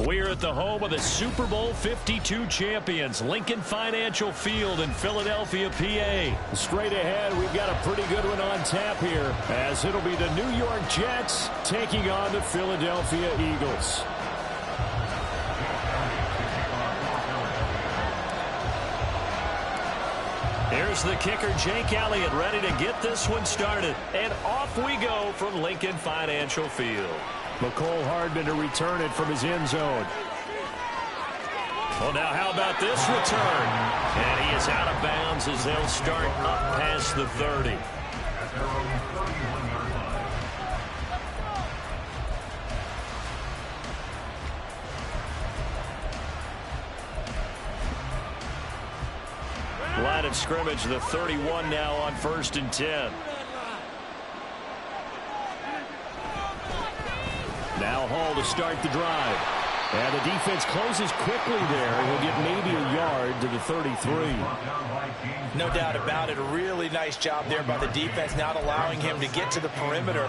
We're at the home of the Super Bowl 52 champions, Lincoln Financial Field in Philadelphia, PA. Straight ahead, we've got a pretty good one on tap here, as it'll be the New York Jets taking on the Philadelphia Eagles. Here's the kicker, Jake Elliott, ready to get this one started. And off we go from Lincoln Financial Field. McCole Hardman to return it from his end zone. Well, now how about this return? And he is out of bounds as they'll start up past the 30. Line of scrimmage, the 31 now on 1st and 10. Now Hall to start the drive. And the defense closes quickly there. He'll get maybe a yard to the 33. No doubt about it. A really nice job there by the defense, not allowing him to get to the perimeter.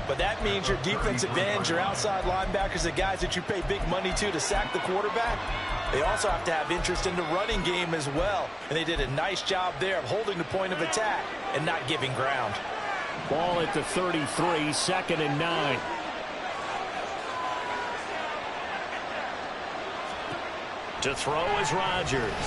But that means your defensive ends, your outside linebackers, the guys that you pay big money to sack the quarterback, they also have to have interest in the running game as well. And they did a nice job there of holding the point of attack and not giving ground. Ball at the 33, 2nd and 9. To throw is Rodgers.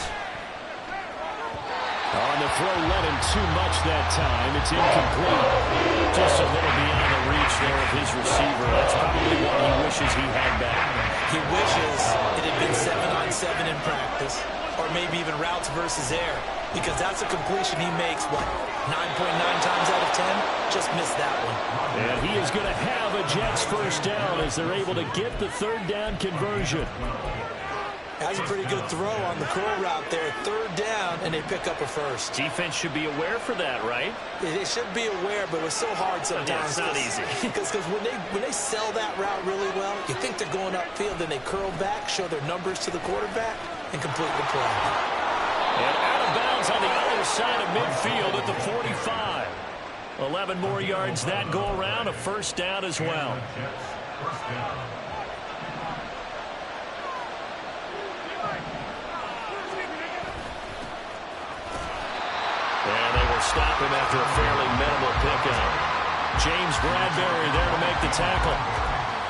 On the throw, let him too much that time. It's incomplete. Just a little beyond the reach there of his receiver. That's probably what he wishes he had back. He wishes it had been 7-on-7 in practice, or maybe even routes versus air, because that's a completion he makes, what, 9.9 times out of 10? Just missed that one. And he is going to have a Jets first down as they're able to get the 3rd down conversion. That's a pretty good throw on the curl route there. 3rd down, and they pick up a first. Defense should be aware for that, right? They should be aware, but it's so hard sometimes. Yeah, it's not easy. Because when they sell that route really well, you think they're going upfield, then they curl back, show their numbers to the quarterback, and complete the play. And out of bounds on the other side of midfield at the 45. 11 more yards that go around, a first down as well. And they will stop him after a fairly minimal pickup. James Bradbury there to make the tackle.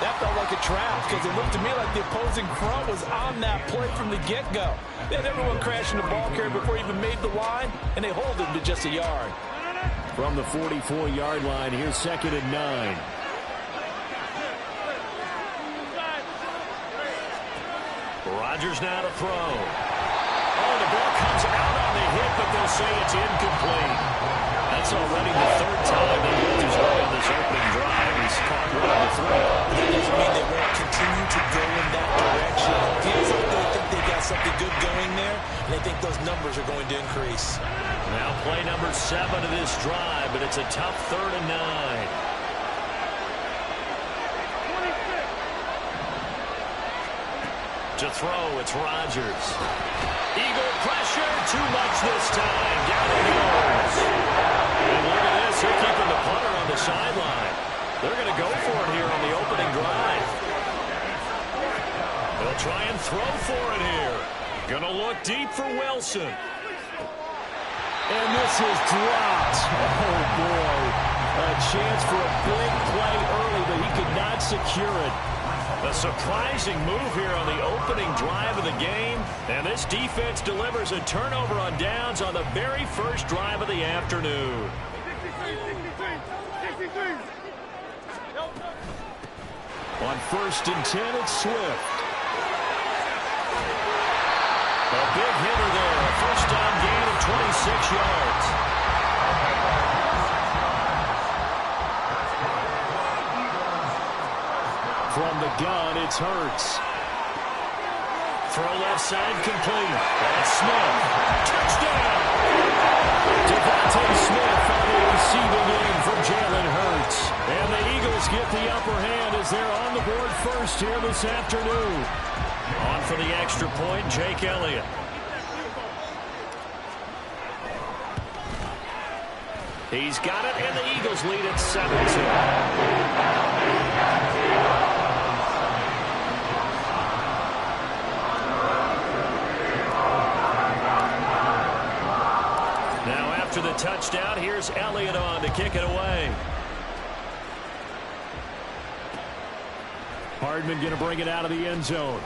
That felt like a trap because it looked to me like the opposing front was on that play from the get-go. They had everyone crashing the ball carrier before he even made the line, and they hold him to just a yard. From the 44-yard line, here's 2nd and 9. Rodgers now to throw. Oh, the ball comes out on the hit, but they'll say it's incomplete. That's already the 3rd time they moved his way on this opening drive. He's caught right on the throw. That doesn't mean they won't continue to go in that direction. It feels like they think they got something good going there, and they think those numbers are going to increase. Now play number 7 of this drive, but it's a tough 3rd and 9. To throw, it's Rodgers. Eagle pressure, too much this time. Down he goes. And look at this, they're keeping the punter on the sideline. They're going to go for it here on the opening drive. They'll try and throw for it here. Going to look deep for Wilson. And this is dropped. Oh, boy. A chance for a big play early, but he could not secure it. A surprising move here on the opening drive of the game. And this defense delivers a turnover on downs on the very first drive of the afternoon. On 1st and 10, it's Swift. A big hitter there. A first down gain of 26 yards. From the gun, it's Hurts. Throw left side complete. That's Smith. Touchdown! Devontae Smith on the receiving end from Jalen Hurts. And the Eagles get the upper hand as they're on the board first here this afternoon. On for the extra point, Jake Elliott. He's got it, and the Eagles lead at 7-2. touchdown. Here's Elliott on to kick it away. Hardman going to bring it out of the end zone.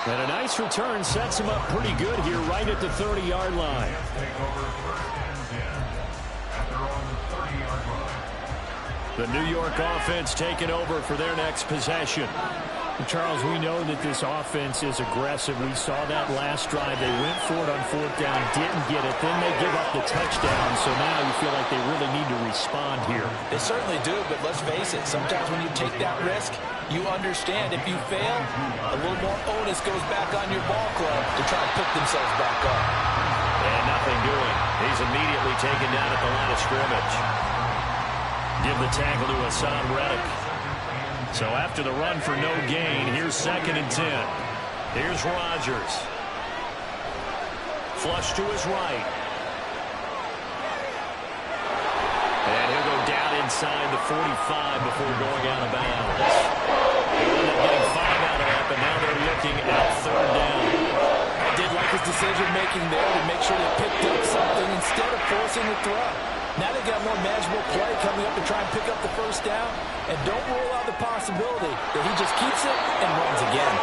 And a nice return sets him up pretty good here right at the 30-yard line. The New York offense taking over for their next possession. Charles, we know that this offense is aggressive. We saw that last drive. They went for it on fourth down, didn't get it. Then they give up the touchdown. So now you feel like they really need to respond here. They certainly do, but let's face it. Sometimes when you take that risk, you understand if you fail, a little more onus goes back on your ball club to try and pick themselves back up. And nothing doing. He's immediately taken down at the line of scrimmage. Give the tackle to Hassan Reddick. So after the run for no gain, here's 2nd and 10. Here's Rodgers. Flush to his right. And he'll go down inside the 45 before going out of bounds. They ended up getting 5 out of that, but now they're looking at 3rd down. I did like his decision-making there to make sure they picked up something instead of forcing the throw. Now they've got more manageable play coming up to try and pick up the 1st down. And don't rule out the possibility that he just keeps it and runs again.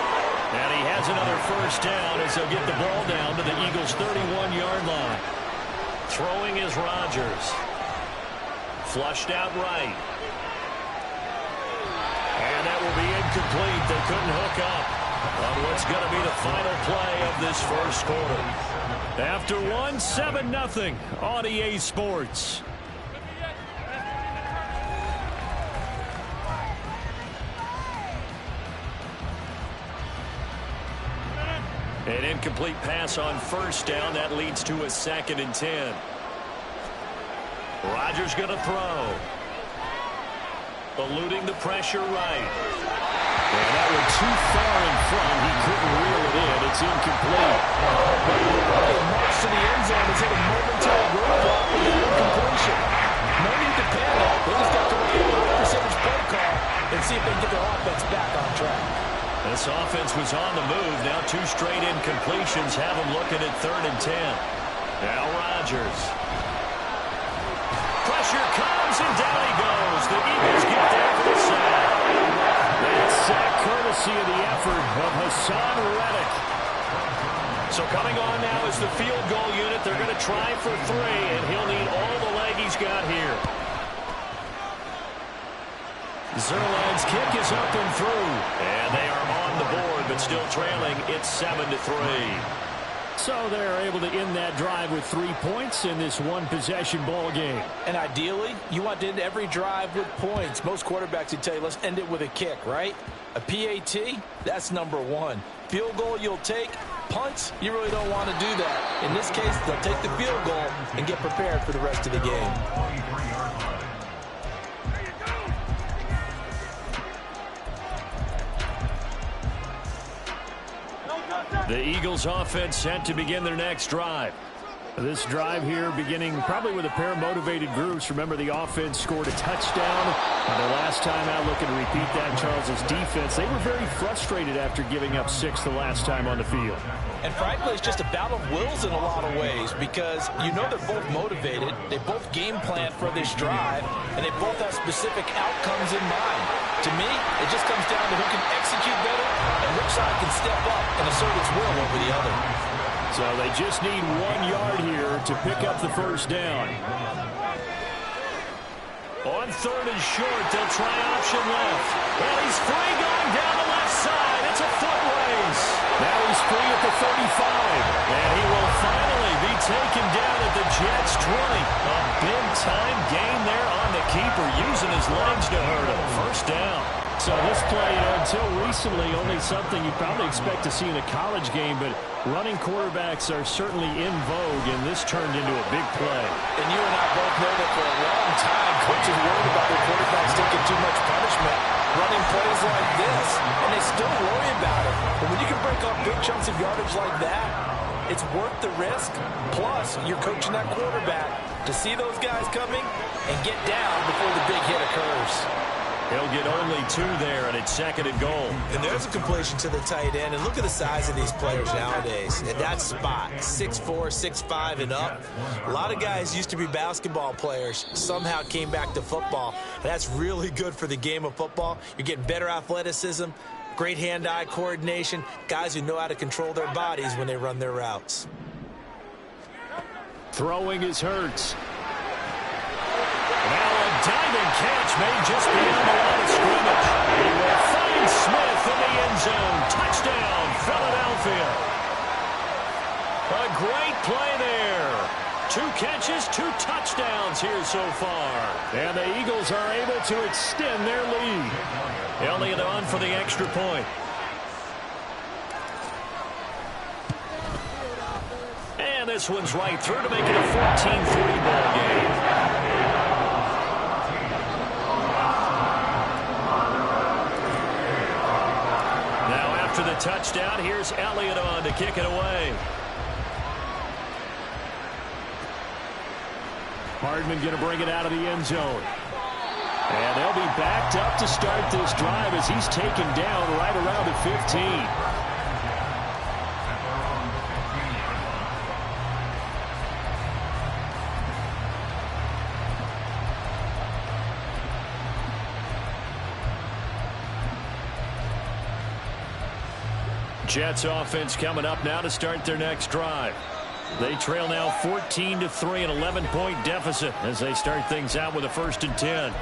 And he has another 1st down as they'll get the ball down to the Eagles' 31-yard line. Throwing is Rodgers. Flushed out right. And that will be incomplete. They couldn't hook up on what's going to be the final play of this 1st quarter. After 7-0 on EA Sports. An incomplete pass on 1st down. That leads to a 2nd and 10. Rodgers going to throw. Eluding the pressure right. And that went too far in front. He couldn't reel it in. It's incomplete. The march to the end zone is hit a momentary roadblock with an incompletion. No need to panic. They just got to look at a high-percentage play call and see if they can get their offense back on track. This offense was on the move. Now 2 straight incompletions have them looking at 3rd and 10. Now Rodgers. Pressure comes and down he goes. The Eagles get there for the sack. That sack courtesy of the effort of Hassan Reddick. So coming on now is the field goal unit. They're going to try for 3, and he'll need all the leg he's got here. Zuerlein's kick is up and through. And they are on the board, but still trailing. It's 7-3. So they're able to end that drive with 3 points in this one-possession ball game. And ideally, you want to end every drive with points. Most quarterbacks would tell you, let's end it with a kick, right? A PAT, that's number 1. Field goal you'll take. Punts, you really don't want to do that. In this case, they'll take the field goal and get prepared for the rest of the game. The Eagles offense set to begin their next drive. This drive here beginning probably with a pair of motivated groups. Remember, the offense scored a touchdown. The last time out, looking to repeat that, Charles's defense, they were very frustrated after giving up 6 the last time on the field. And frankly, it's just a battle of wills in a lot of ways because you know they're both motivated. They both game plan for this drive, and they both have specific outcomes in mind. To me, it just comes down to who can execute better and which side can step up and assert its will over the other. So they just need 1 yard here to pick up the 1st down. On 3rd and short, they'll try option left. Well, he's free going down the left side. It's a foot race. Now he's free at the 35. And he will finally be taken down at the Jets' 20. A big-time gain there on the keeper, using his legs to hurt him. 1st down. So this play, until recently, only something you probably expect to see in a college game, but running quarterbacks are certainly in vogue, and this turned into a big play. And you and I both know that for a long time, coaches worried about their quarterbacks taking too much punishment, running plays like this, and they still worry about it. But when you can break off big chunks of yardage like that, it's worth the risk. Plus, you're coaching that quarterback to see those guys coming and get down before the big hit occurs. He'll get only 2 there, and it's 2nd and goal. And there's a completion to the tight end. And look at the size of these players nowadays. At that spot, 6'4", 6'5", and up. A lot of guys used to be basketball players, somehow came back to football. And that's really good for the game of football. You're getting better athleticism, great hand-eye coordination, guys who know how to control their bodies when they run their routes. Throwing is Hurts. Now a diving catch made just beyond the line of scrimmage. He will find Smith in the end zone. Touchdown, Philadelphia. A great play there. 2 catches, 2 touchdowns here so far. And the Eagles are able to extend their lead. Elliott on for the extra point. And this one's right through to make it a 14-3 ball game. After the touchdown, here's Elliott on to kick it away. Hardman going to bring it out of the end zone. And they'll be backed up to start this drive as he's taken down right around the 15. Jets offense coming up now to start their next drive. They trail now 14-3, an 11-point deficit as they start things out with a 1st and 10.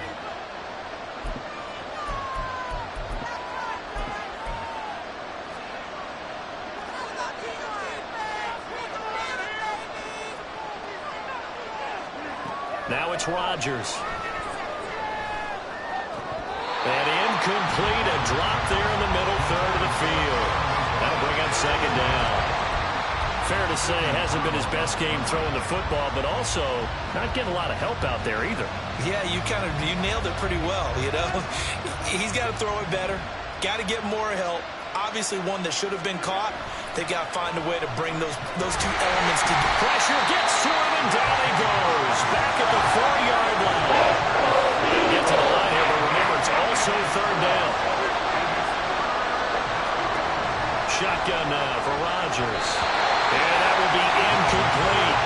Now it's Rodgers. And incomplete, a drop there in the middle third of the field. That'll bring up 2nd down. Fair to say, hasn't been his best game throwing the football, but also not getting a lot of help out there either. Yeah, you nailed it pretty well, you know. He's got to throw it better. Got to get more help. Obviously one that should have been caught. They got to find a way to bring those 2 elements together. Pressure gets to him, and down he goes. Back at the 4-yard line. He'll get to the line here, but remember, it's also 3rd down. Shotgun now for Rodgers. And that will be incomplete.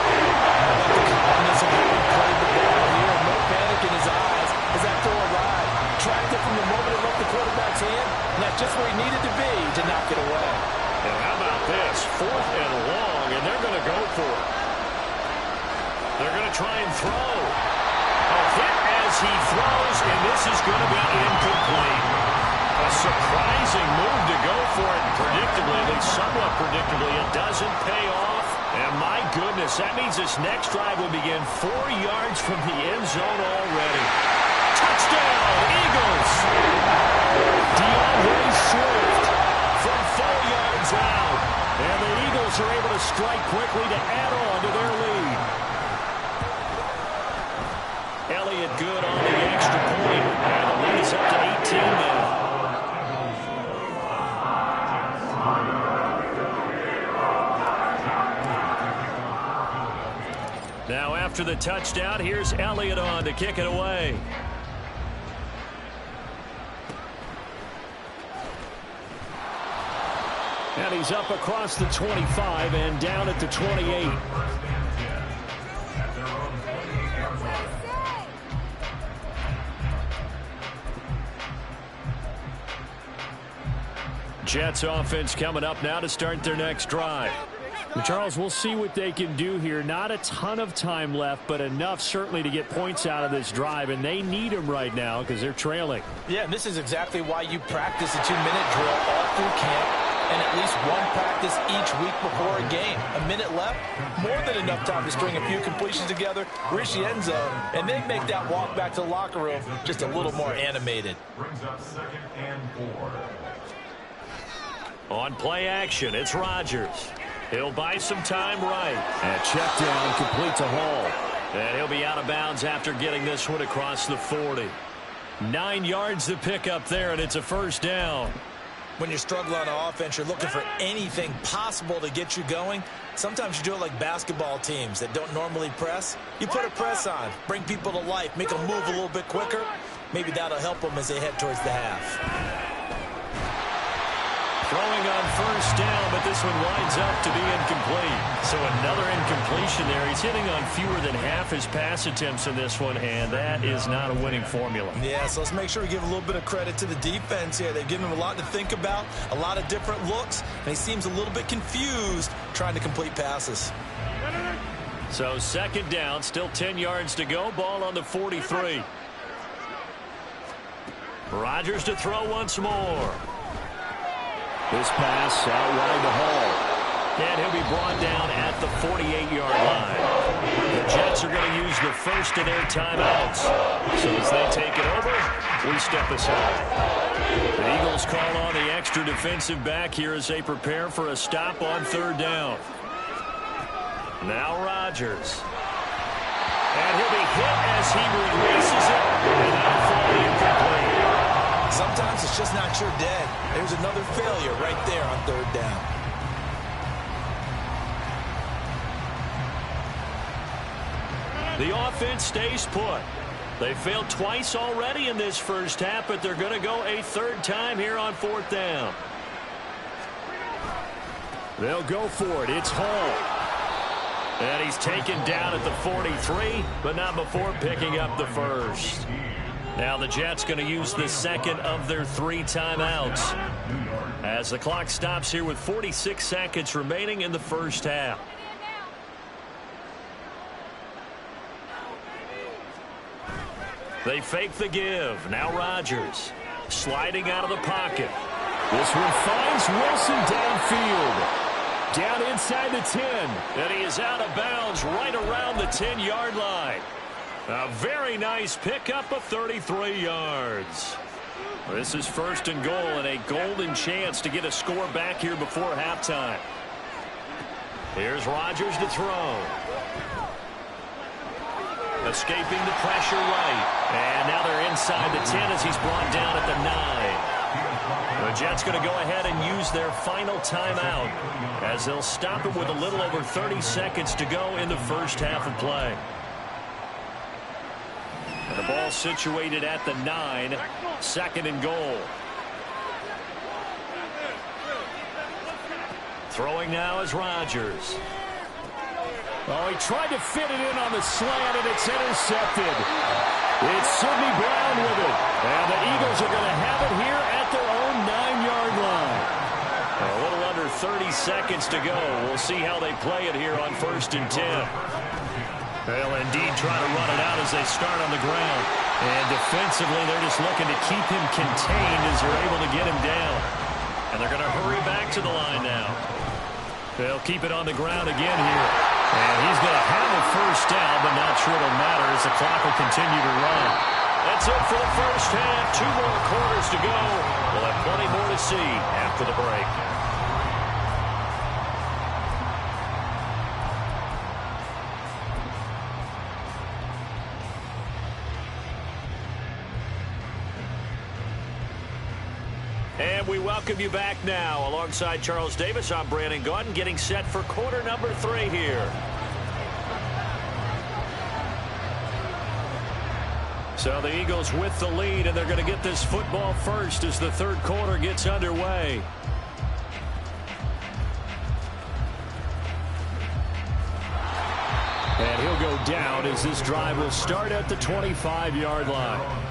The calmness of how he played the ball here. No panic in his eyes as that throw arrived. Tracked it from the moment it left the quarterback's hand, and that's just where he needed to be to knock it away. And how about this? 4th and long, and they're going to go for it. They're going to try and throw. A hit as he throws, and this is going to be incomplete. A surprising move to go for it, and predictably, at least somewhat predictably, it doesn't pay off. And my goodness, that means this next drive will begin 4 yards from the end zone already. Touchdown, Eagles! DeAndre Swift from 4 yards out. And the Eagles are able to strike quickly to add on to their lead. Elliott good on the extra point. And the lead is up to 18 now. Now after the touchdown, here's Elliott on to kick it away. And he's up across the 25 and down at the 28. Jets offense coming up now to start their next drive. Charles, we'll see what they can do here. Not a ton of time left, but enough certainly to get points out of this drive, and they need them right now because they're trailing. Yeah, and this is exactly why you practice a 2-minute drill all through camp and at least one practice each week before a game. A minute left, more than enough time to string a few completions together, reach the end zone, and then make that walk back to the locker room just a little more animated. Brings up 2nd and 4. On play action, it's Rodgers. He'll buy some time right. And check down complete to Hall. And he'll be out of bounds after getting this one across the 40. 9 yards to pick up there, and it's a 1st down. When you're struggling on offense, you're looking for anything possible to get you going. Sometimes you do it like basketball teams that don't normally press. You put a press on, bring people to life, make them move a little bit quicker. maybe that'll help them as they head towards the half. Throwing on first down, but this one winds up to be incomplete. So another incompletion there. He's hitting on fewer than half his pass attempts in this one, and that is not a winning formula. Yeah, so let's make sure we give a little bit of credit to the defense here. They've given him a lot to think about, a lot of different looks, and he seems a little bit confused trying to complete passes. So second down, still 10 yards to go. Ball on the 43. Rodgers to throw once more. This pass out wide to Hall. And he'll be brought down at the 48-yard line. The Jets are going to use the first of their timeouts. So as they take it over, we step aside. The Eagles call on the extra defensive back here as they prepare for a stop on third down. Now Rodgers. And he'll be hit as he releases it. And that'll fall incomplete. Sometimes it's just not your dead. There's another failure right there on third down. The offense stays put. They failed twice already in this first half, but they're going to go a third time here on fourth down. They'll go for it. It's Hall. And he's taken down at the 43, but not before picking up the first. Now the Jets going to use the second of their 3 timeouts as the clock stops here with 46 seconds remaining in the first half. They fake the give. Now Rodgers sliding out of the pocket. This one finds Wilson downfield. Down inside the 10. And he is out of bounds right around the 10-yard line. A very nice pickup of 33 yards. This is first and goal and a golden chance to get a score back here before halftime. Here's Rodgers to throw. Escaping the pressure right. And now they're inside the 10 as he's brought down at the 9. The Jets going to go ahead and use their final timeout as they'll stop it with a little over 30 seconds to go in the first half of play. And the ball situated at the 9, second and goal. Throwing now is Rodgers. Oh, he tried to fit it in on the slant, and it's intercepted. It's Sidney Brown with it. And the Eagles are going to have it here at their own 9-yard line. A little under 30 seconds to go. We'll see how they play it here on first and 10. They'll indeed try to run it out as they start on the ground. And defensively, they're just looking to keep him contained as they're able to get him down. And they're going to hurry back to the line now. They'll keep it on the ground again here. And he's going to have a first down, but not sure it'll matter as the clock will continue to run. That's it for the first half. 2 more quarters to go. We'll have plenty more to see after the break. And we welcome you back now. Alongside Charles Davis, I'm Brandon Gaudin, getting set for quarter number 3 here. So the Eagles with the lead, and they're going to get this football first as the third quarter gets underway. And he'll go down as this drive will start at the 25-yard line.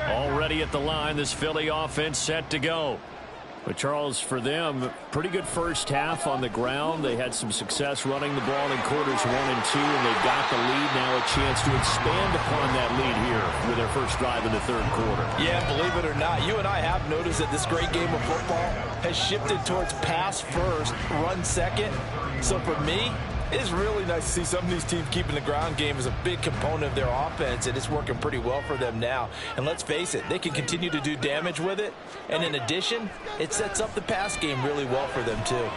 Already at the line, this Philly offense set to go. But Charles, for them, pretty good first half on the ground. They had some success running the ball in quarters 1 and 2, and they've got the lead now, a chance to expand upon that lead here with their first drive in the third quarter. Yeah, believe it or not, you and I have noticed that this great game of football has shifted towards pass first, run second. So for me, it is really nice to see some of these teams keeping the ground game as a big component of their offense, and it's working pretty well for them now. And let's face it, they can continue to do damage with it. And in addition, it sets up the pass game really well for them, too.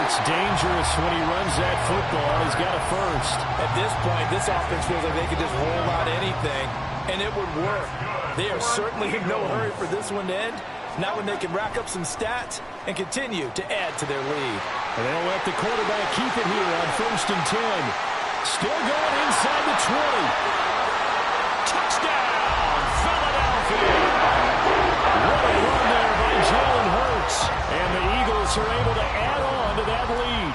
looks dangerous when he runs that football. He's got a first. At this point, this offense feels like they could just roll out anything, and it would work. They are certainly in no hurry for this one to end. Now when they can rack up some stats and continue to add to their lead. And they'll let the quarterback keep it here on 1st and 10. Still going inside the 20. Touchdown, Philadelphia. What a run there by Jalen Hurts. And the Eagles are able to add on to that lead.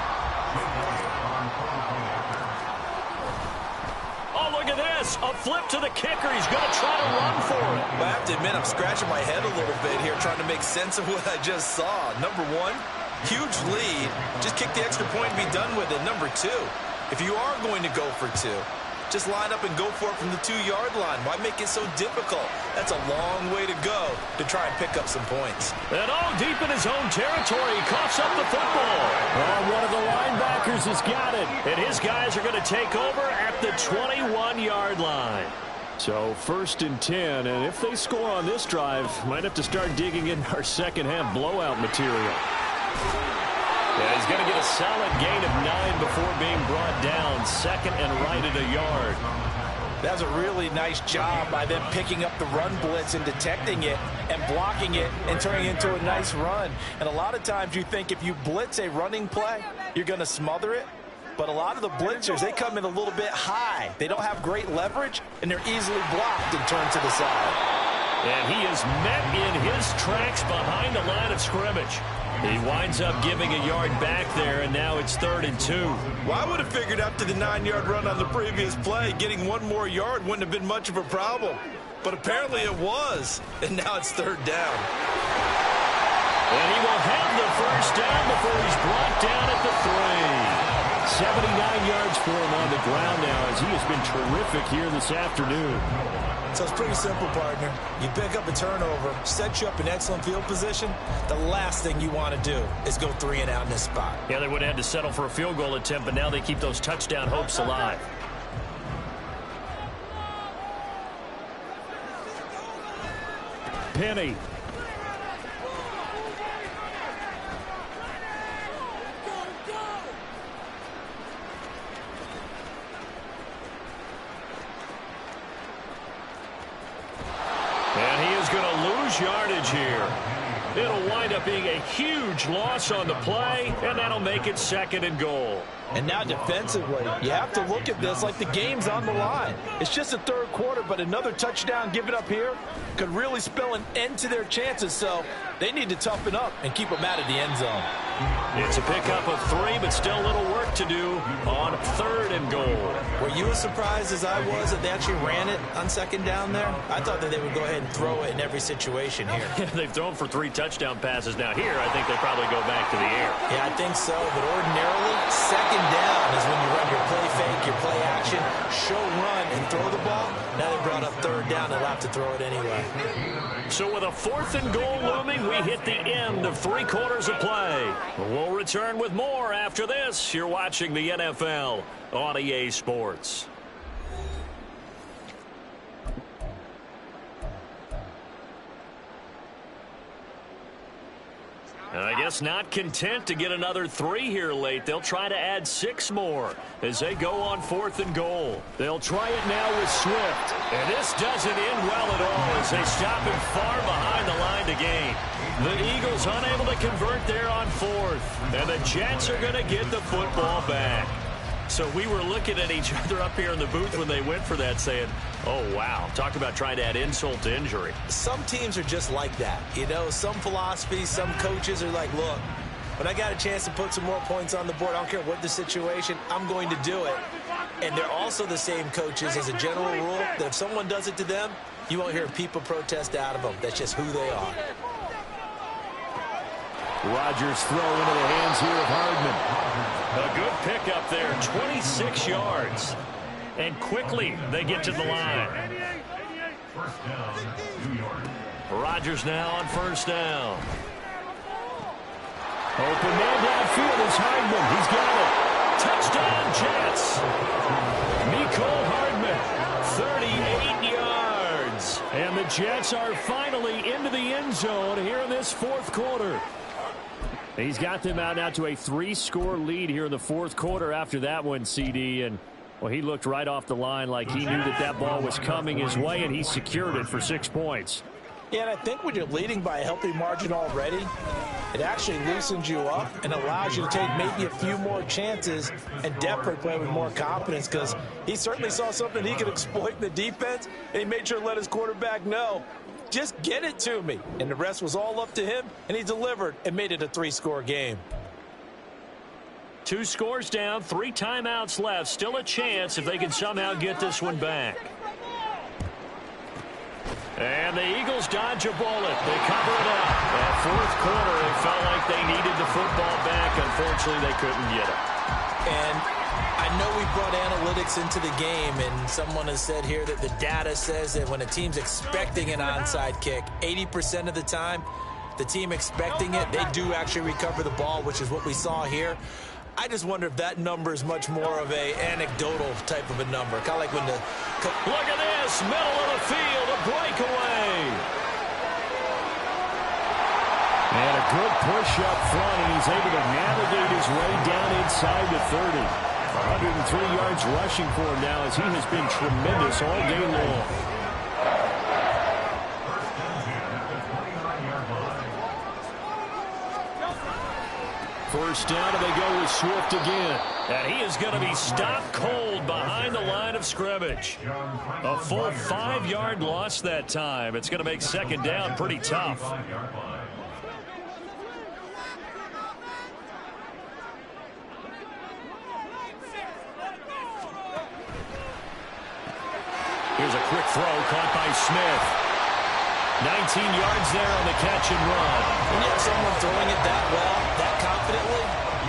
Oh, look at this. A flip to the kicker. He's going to try to run for it. But I have to admit, I'm scratching my head a little bit here trying to make sense of what I just saw. Number one, huge lead. Just kick the extra point and be done with it. Number two, if you are going to go for two, just line up and go for it from the 2-yard line. Why make it so difficult? That's a long way to go to try and pick up some points. And all deep in his own territory, he coughs up the football. Oh, one of the linebackers has got it. And his guys are going to take over at the 21-yard line. So 1st and 10, and if they score on this drive, might have to start digging in our second-half blowout material. Yeah, he's going to get a solid gain of 9 before being brought down. 2nd and right at a yard. That was a really nice job by them picking up the run blitz and detecting it and blocking it and turning it into a nice run. And a lot of times you think if you blitz a running play, you're going to smother it. But a lot of the blitzers, they come in a little bit high. They don't have great leverage, and they're easily blocked and turned to the side. And he is met in his tracks behind the line of scrimmage. He winds up giving a yard back there, and now it's 3rd and 2. Well, I would have figured after the 9-yard run on the previous play, getting one more yard wouldn't have been much of a problem. But apparently it was, and now it's 3rd down. And he will have the first down before he's brought down at the 3. 79 yards for him on the ground now as he has been terrific here this afternoon. So it's pretty simple, partner. You pick up a turnover, set you up in excellent field position. The last thing you want to do is go 3 and out in this spot. Yeah, they would have had to settle for a field goal attempt, but now they keep those touchdown hopes alive. Penny. And he is going to lose yardage here. It'll wind up being a huge loss on the play, and that'll make it 2nd and goal. And now defensively, you have to look at this like the game's on the line. It's just the 3rd quarter, but another touchdown given up here could really spell an end to their chances. So they need to toughen up and keep them out of the end zone. It's a pickup of 3, but still a little work to do on 3rd and goal. Were you as surprised as I was that they actually ran it on 2nd down there? I thought that they would go ahead and throw it in every situation here. They've thrown for 3 touchdown passes. Now here, I think they probably go back to the air. Yeah, I think so, but ordinarily, 2nd down is when you run your play fake, your play action, show run, and throw the ball. Now they brought up 3rd down, they'll have to throw it anyway. So with a 4th and goal looming, we hit the end of 3 quarters of play. We'll return with more after this. You're watching the NFL on EA Sports. I guess not content to get another 3 here late. They'll try to add 6 more as they go on 4th and goal. They'll try it now with Swift. And this doesn't end well at all as they stop him far behind the line to gain. The Eagles unable to convert there on 4th. And the Jets are going to get the football back. So we were looking at each other up here in the booth when they went for that saying, oh, wow, talk about trying to add insult to injury. Some teams are just like that. You know, some philosophies, some coaches are like, look, when I got a chance to put some more points on the board, I don't care what the situation, I'm going to do it. And they're also the same coaches as a general rule that if someone does it to them, you won't hear people protest out of them. That's just who they are. Rodgers throw into the hands here of Hardman. A good pickup there, 26 yards. And quickly they get to the line. Rodgers now on 1st down. Open man downfield is Hardman. He's got it. Touchdown Jets. Mecole Hardman, 38 yards. And the Jets are finally into the end zone here in this 4th quarter. He's got them out now to a 3-score lead here in the fourth quarter after that one, CD. And, well, he looked right off the line like he knew that that ball was coming his way, and he secured it for 6 points. Yeah, and I think when you're leading by a healthy margin already, it actually loosens you up and allows you to take maybe a few more chances and definitely play with more confidence, because he certainly saw something he could exploit in the defense, and he made sure to let his quarterback know, just get it to me. And the rest was all up to him, and he delivered and made it a 3-score game. 2 scores down, 3 timeouts left. Still a chance if they can somehow get this one back. And the Eagles dodge a bullet. They cover it up. That fourth quarter, they felt like they needed the football back. Unfortunately, they couldn't get it. And I know we brought analytics into the game, and someone has said here that the data says that when a team's expecting an onside kick, 80% of the time, the team expecting it, they do actually recover the ball, which is what we saw here. I just wonder if that number is much more of a anecdotal type of a number. Kind of like when the... Look at this, middle of the field, a breakaway. And a good push up front, and he's able to navigate his way down inside the 30. 103 yards rushing for him now, as he has been tremendous all day long. First down, and they go with Swift again. And he is going to be stopped cold behind the line of scrimmage. A full 5-yard loss that time. It's going to make second down pretty tough. Here's a quick throw caught by Smith. 19 yards there on the catch and run. When you have someone throwing it that well, that confidently,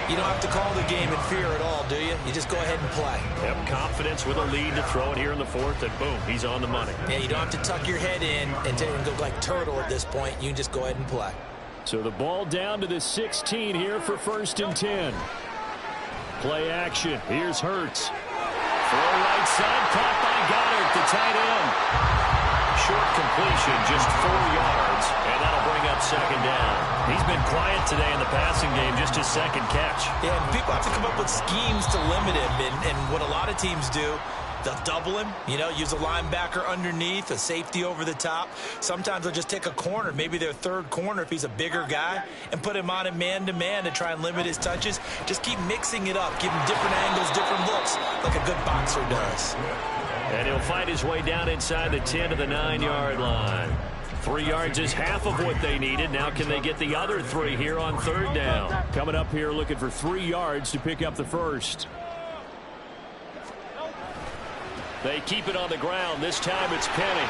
you don't have to call the game in fear at all, do you? You just go ahead and play. Yep, confidence with a lead to throw it here in the fourth, and boom, he's on the money. Yeah, you don't have to tuck your head in and go like turtle at this point. You can just go ahead and play. So the ball down to the 16 here for 1st and 10. Play action. Here's Hurts. Throw right side, caught by Goddard, the tight end. Short completion, just 4 yards, and that'll bring up second down. He's been quiet today in the passing game, just his second catch. Yeah, and people have to come up with schemes to limit him, and what a lot of teams do, they'll double him, use a linebacker underneath, a safety over the top. Sometimes they'll just take a corner, maybe their third corner if he's a bigger guy, and put him on a man-to-man to try and limit his touches. Just keep mixing it up, give him different angles, different looks, like a good boxer does. And he'll fight his way down inside the 10 to the 9-yard line. 3 yards is half of what they needed. Now can they get the other 3 here on third down? Coming up here looking for 3 yards to pick up the first. They keep it on the ground. This time it's Penny.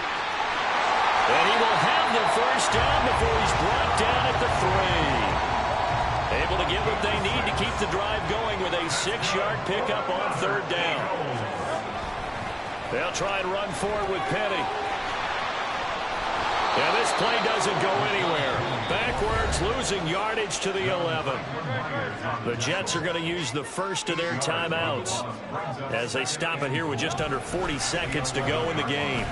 And he will have the first down before he's brought down at the 3. Able to get what they need to keep the drive going with a 6-yard pickup on third down. They'll try and run forward with Penny. And this play doesn't go anywhere. Backwards, losing yardage to the 11. The Jets are going to use the first of their timeouts as they stop it here with just under 40 seconds to go in the game.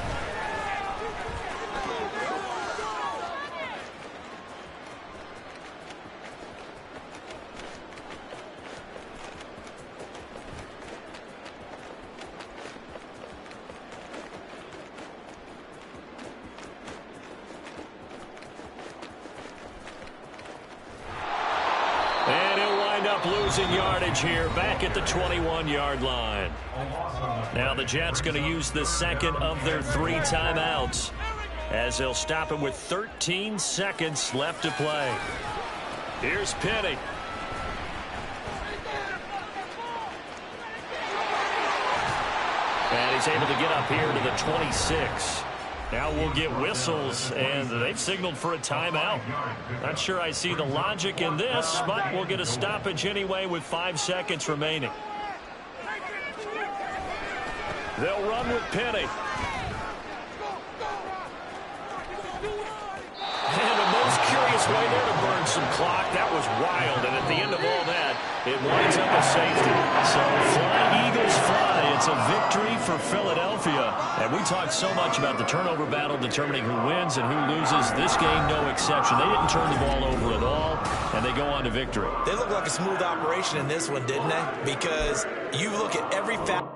Losing yardage here back at the 21-yard line. Now the Jets going to use the second of their 3 timeouts as they'll stop him with 13 seconds left to play. Here's Penny. And he's able to get up here to the 26. Now we'll get whistles, and they've signaled for a timeout. Not sure I see the logic in this, but we'll get a stoppage anyway with 5 seconds remaining. They'll run with Penny. And the most curious way there to burn some clock. That was wild, and at the end of all that, it winds up a safety. So flying Eagles fly. It's a victory for Philadelphia. And we talked so much about the turnover battle determining who wins and who loses. This game, no exception. They didn't turn the ball over at all, and they go on to victory. They look like a smooth operation in this one, didn't they? Because you look at every foul.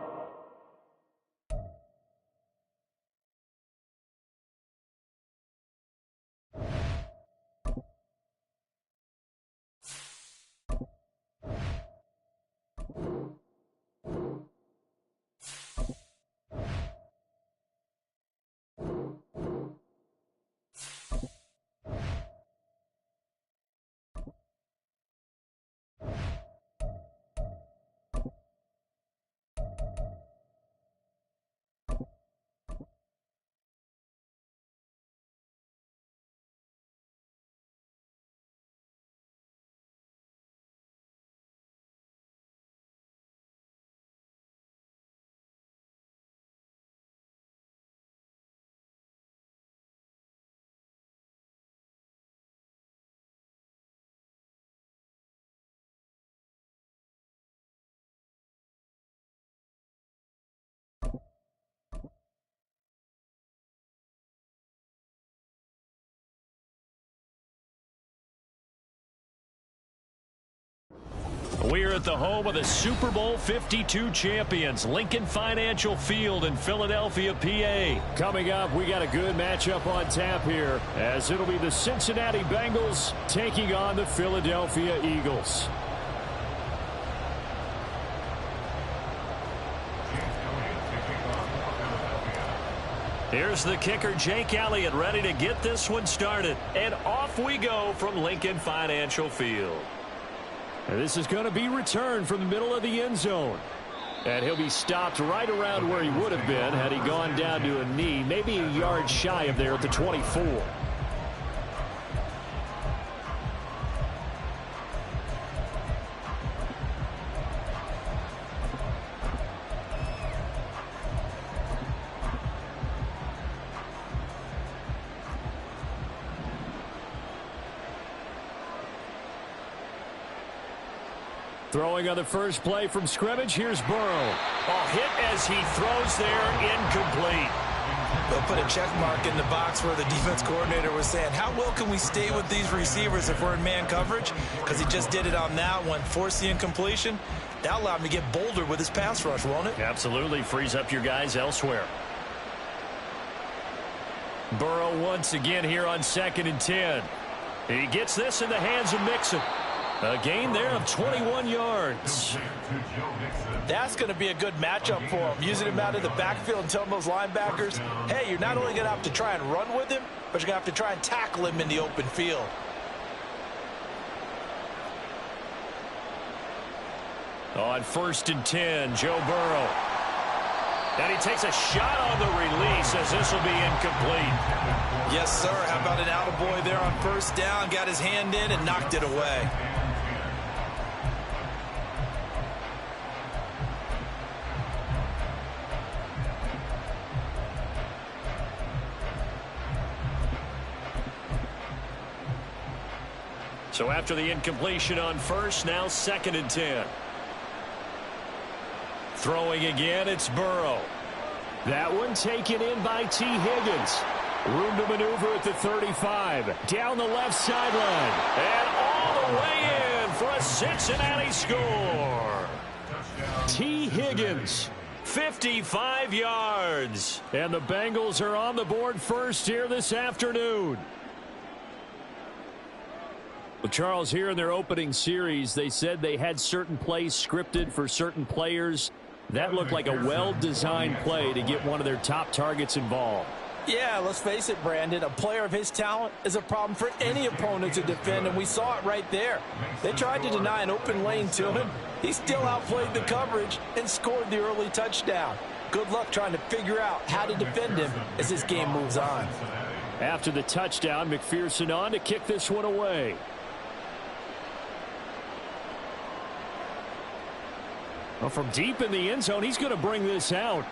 We're at the home of the Super Bowl 52 champions, Lincoln Financial Field in Philadelphia, PA. Coming up, we got a good matchup on tap here, as it'll be the Cincinnati Bengals taking on the Philadelphia Eagles. Here's the kicker, Jake Elliott, ready to get this one started. And off we go from Lincoln Financial Field. And this is going to be returned from the middle of the end zone. And he'll be stopped right around where he would have been had he gone down to a knee, maybe a yard shy of there at the 24. Throwing on the first play from scrimmage, here's Burrow. Oh, hit as he throws there, incomplete. They'll put a check mark in the box where the defense coordinator was saying, how well can we stay with these receivers if we're in man coverage? Because he just did it on that one, forced the incompletion. That allowed him to get bolder with his pass rush, won't it? Absolutely, frees up your guys elsewhere. Burrow once again here on 2nd and 10. He gets this in the hands of Mixon. A gain there of 21 yards. That's going to be a good matchup for him. Using him out of the backfield and telling those linebackers, hey, you're not only going to have to try and run with him, but you're going to have to try and tackle him in the open field. On 1st and 10, Joe Burrow. And he takes a shot on the release as this will be incomplete. Yes, sir. How about an attaboy there on 1st down? Got his hand in and knocked it away. So after the incompletion on 1st, now 2nd and 10. Throwing again, it's Burrow. That one taken in by T. Higgins. Room to maneuver at the 35. Down the left sideline. And all the way in for a Cincinnati score. T. Higgins, 55 yards. And the Bengals are on the board first here this afternoon. Well, Charles, here in their opening series, they said they had certain plays scripted for certain players. That looked like a well-designed play to get one of their top targets involved. Yeah, let's face it, Brandon. A player of his talent is a problem for any opponent to defend, and we saw it right there. They tried to deny an open lane to him. He still outplayed the coverage and scored the early touchdown. Good luck trying to figure out how to defend him as this game moves on. After the touchdown, McPherson on to kick this one away. Well, from deep in the end zone, he's going to bring this out.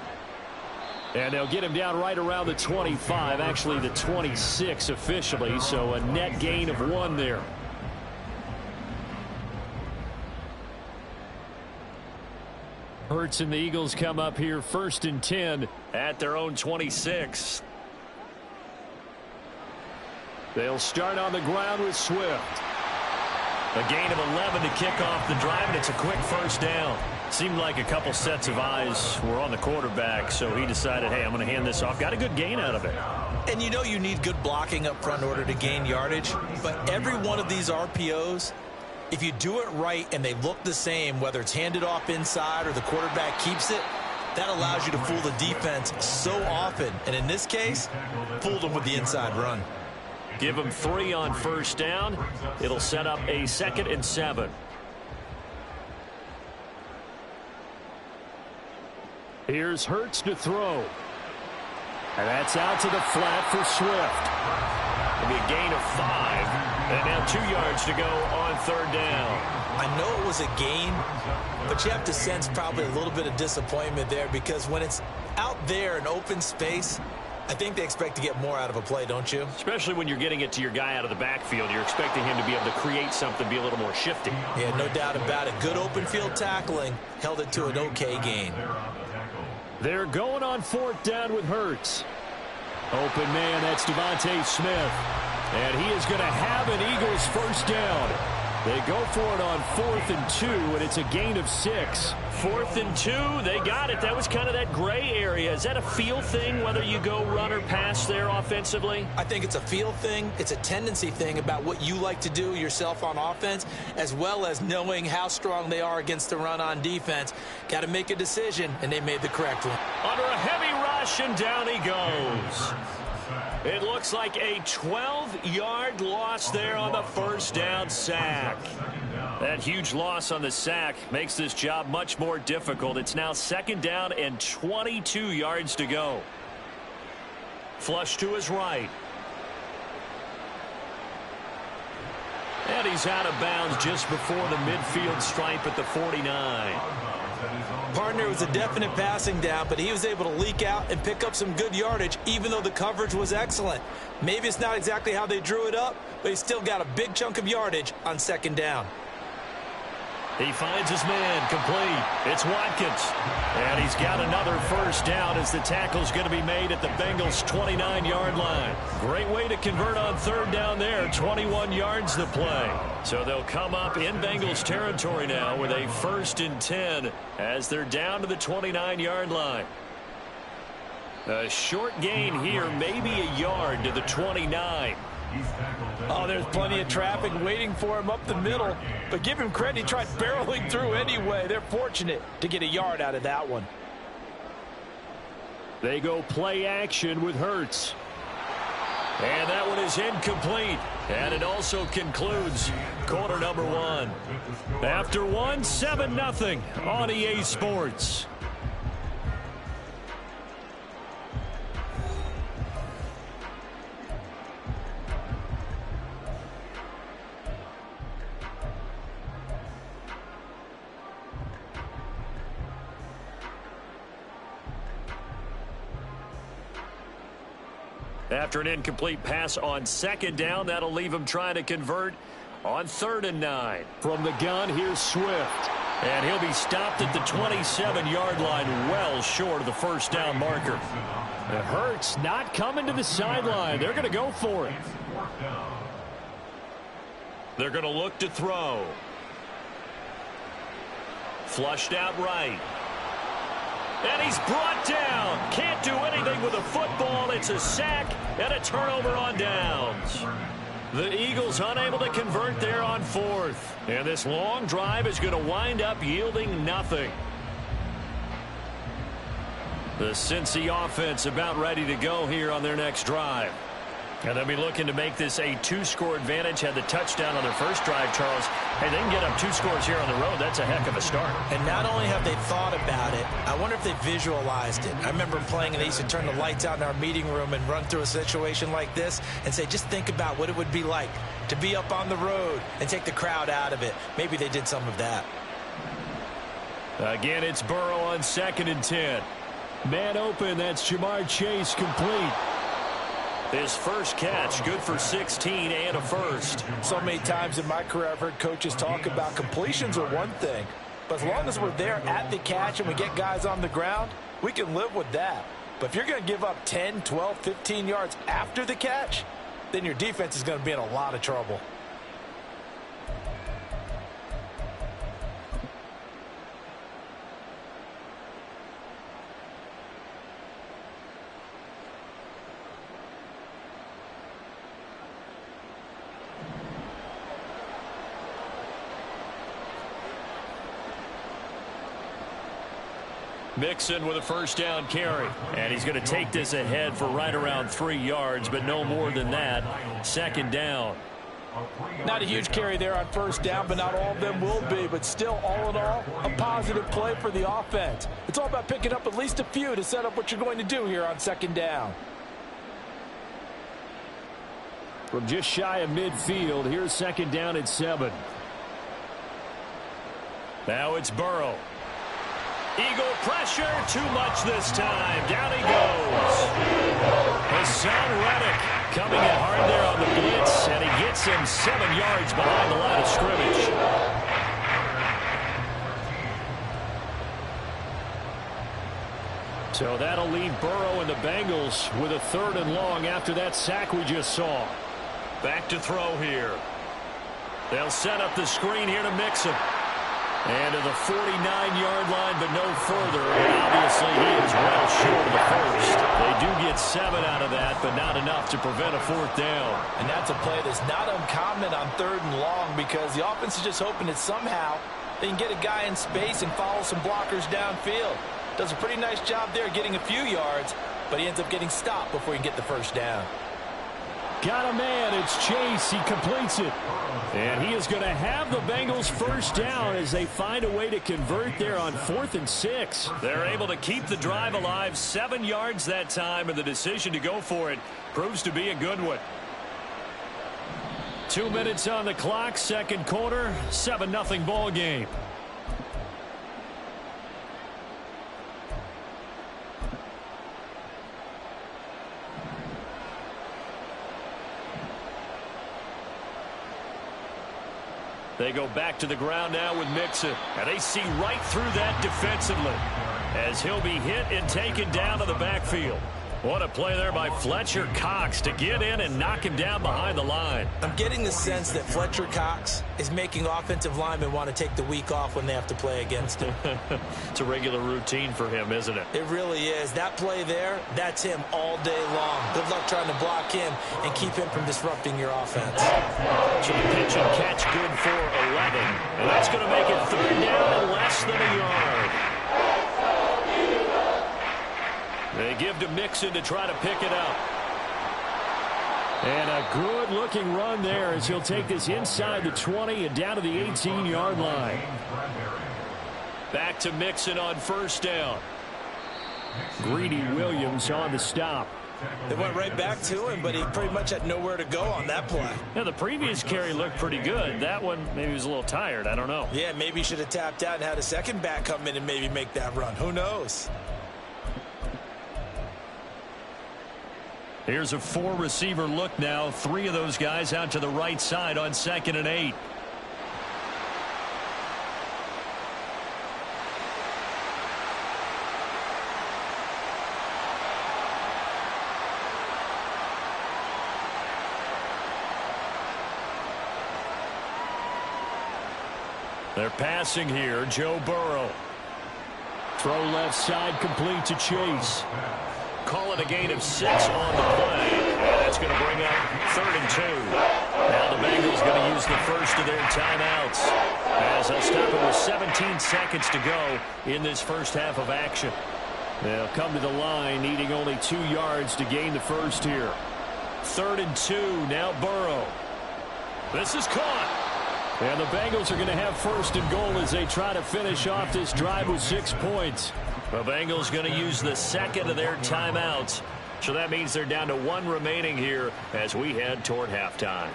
And they'll get him down right around the 25, actually the 26 officially, so a net gain of 1 there. Hurts and the Eagles come up here 1st and 10 at their own 26. They'll start on the ground with Swift. A gain of 11 to kick off the drive, and it's a quick first down. Seemed like a couple sets of eyes were on the quarterback, so he decided, hey, I'm going to hand this off. Got a good gain out of it. And you know you need good blocking up front in order to gain yardage, but every one of these RPOs, if you do it right and they look the same, whether it's handed off inside or the quarterback keeps it, that allows you to fool the defense so often. And in this case, fooled them with the inside run. Give them 3 on first down. It'll set up a 2nd and 7. Here's Hurts to throw. And that's out to the flat for Swift. It'll be a gain of 5. And now 2 yards to go on 3rd down. I know it was a gain, but you have to sense probably a little bit of disappointment there, because when it's out there in open space, I think they expect to get more out of a play, don't you? Especially when you're getting it to your guy out of the backfield. You're expecting him to be able to create something, be a little more shifty. Yeah, no doubt about it. Good open field tackling. Held it to an okay gain. They're going on 4th down with Hurts. Open man, that's Devontae Smith. And he is going to have an Eagles first down. They go for it on 4th and 2, and it's a gain of 6. 4th and 2, they got it. That was kind of that gray area. Is that a feel thing, whether you go run or pass there offensively? I think it's a feel thing. It's a tendency thing about what you like to do yourself on offense, as well as knowing how strong they are against the run on defense. Got to make a decision, and they made the correct one. Under a heavy rush, and down he goes. It looks like a 12-yard loss there on the first down sack. That huge loss on the sack makes this job much more difficult. It's now 2nd down and 22 yards to go. Flush to his right. And he's out of bounds just before the midfield stripe at the 49. Partner, was a definite passing down, but he was able to leak out and pick up some good yardage, even though the coverage was excellent. Maybe it's not exactly how they drew it up, but he still got a big chunk of yardage on 2nd down. He finds his man, complete. It's Watkins. And he's got another first down as the tackle's going to be made at the Bengals' 29-yard line. Great way to convert on 3rd down there. 21 yards to play. So they'll come up in Bengals territory now with a 1st and 10 as they're down to the 29-yard line. A short gain here, maybe a yard to the 29. Oh, there's plenty of traffic waiting for him up the middle. But give him credit, he tried barreling through anyway. They're fortunate to get a yard out of that one. They go play action with Hurts. And that one is incomplete. And it also concludes quarter number 1. After 1, 7-0 on EA Sports. After an incomplete pass on 2nd down, that'll leave him trying to convert on 3rd and 9. From the gun, here's Swift. And he'll be stopped at the 27-yard line, well short of the first down marker. It hurts not coming to the sideline. They're going to go for it. They're going to look to throw. Flushed out right. And he's brought down. Can't do anything with the football. It's a sack and a turnover on downs. The Eagles unable to convert there on 4th. And this long drive is going to wind up yielding nothing. The Cincy offense about ready to go here on their next drive. And they'll be looking to make this a 2-score advantage. Had the touchdown on their first drive, Charles. Hey, they can get up 2 scores here on the road. That's a heck of a start. And not only have they thought about it, I wonder if they visualized it. I remember playing, and they used to turn the lights out in our meeting room and run through a situation like this and say, just think about what it would be like to be up on the road and take the crowd out of it. Maybe they did some of that. Again, it's Burrow on 2nd and 10. Man open, that's Jamar Chase, complete. His first catch, good for 16 and a first. So many times in my career, I've heard coaches talk about completions are one thing, But as long as we're there at the catch and we get guys on the ground, we can live with that. But if you're going to give up 10, 12, 15 yards after the catch, then your defense is going to be in a lot of trouble. Mixon with a first down carry. And he's going to take this ahead for right around 3 yards, but no more than that. Second down. Not a huge carry there on first down, but not all of them will be. But still, all in all, a positive play for the offense. It's all about picking up at least a few to set up what you're going to do here on second down. From just shy of midfield, here's second down at 7. Now it's Burrow. Eagle pressure, too much this time. Down he goes. Hassan Reddick coming in hard there on the blitz, and he gets him 7 yards behind the line of scrimmage. So that'll leave Burrow and the Bengals with a 3rd and long after that sack we just saw. Back to throw here. They'll set up the screen here to Mixon. And to the 49-yard line, but no further. And obviously, he is well short of the first. They do get 7 out of that, but not enough to prevent a 4th down. And that's a play that's not uncommon on 3rd and long because the offense is just hoping that somehow they can get a guy in space and follow some blockers downfield. Does a pretty nice job there getting a few yards, but he ends up getting stopped before he can get the first down. Got a man. It's Chase. He completes it. And he is going to have the Bengals first down as they find a way to convert there on 4th and 6. They're able to keep the drive alive. 7 yards that time, and the decision to go for it proves to be a good one. 2 minutes on the clock, second quarter, 7-0 ball game. They go back to the ground now with Mixon. And they see right through that defensively as he'll be hit and taken down to the backfield. What a play there by Fletcher Cox to get in and knock him down behind the line. I'm getting the sense that Fletcher Cox is making offensive linemen want to take the week off when they have to play against him. It's a regular routine for him, isn't it? It really is. That play there, that's him all day long. Good luck trying to block him and keep him from disrupting your offense. So the pitch and catch good for 11. And that's going to make it 3rd down and less than a yard. They give to Mixon to try to pick it up. And a good-looking run there as he'll take this inside the 20 and down to the 18-yard line. Back to Mixon on first down. Greedy Williams on the stop. They went right back to him, but he pretty much had nowhere to go on that play. Yeah, the previous carry looked pretty good. That one, maybe he was a little tired. I don't know. Yeah, maybe he should have tapped out and had a second back come in and maybe make that run. Who knows? Here's a 4-receiver look now. 3 of those guys out to the right side on 2nd and 8. They're passing here. Joe Burrow. Throw left side complete to Chase. Call it a gain of 6 on the play. And that's going to bring up 3rd and 2. Now the Bengals going to use the first of their timeouts as they'll stop it with 17 seconds to go in this first half of action. They'll come to the line needing only 2 yards to gain the first here. 3rd and 2. Now Burrow. This is caught. And the Bengals are going to have 1st and goal as they try to finish off this drive with 6 points. The Bengals going to use the second of their timeouts. So that means they're down to 1 remaining here as we head toward halftime.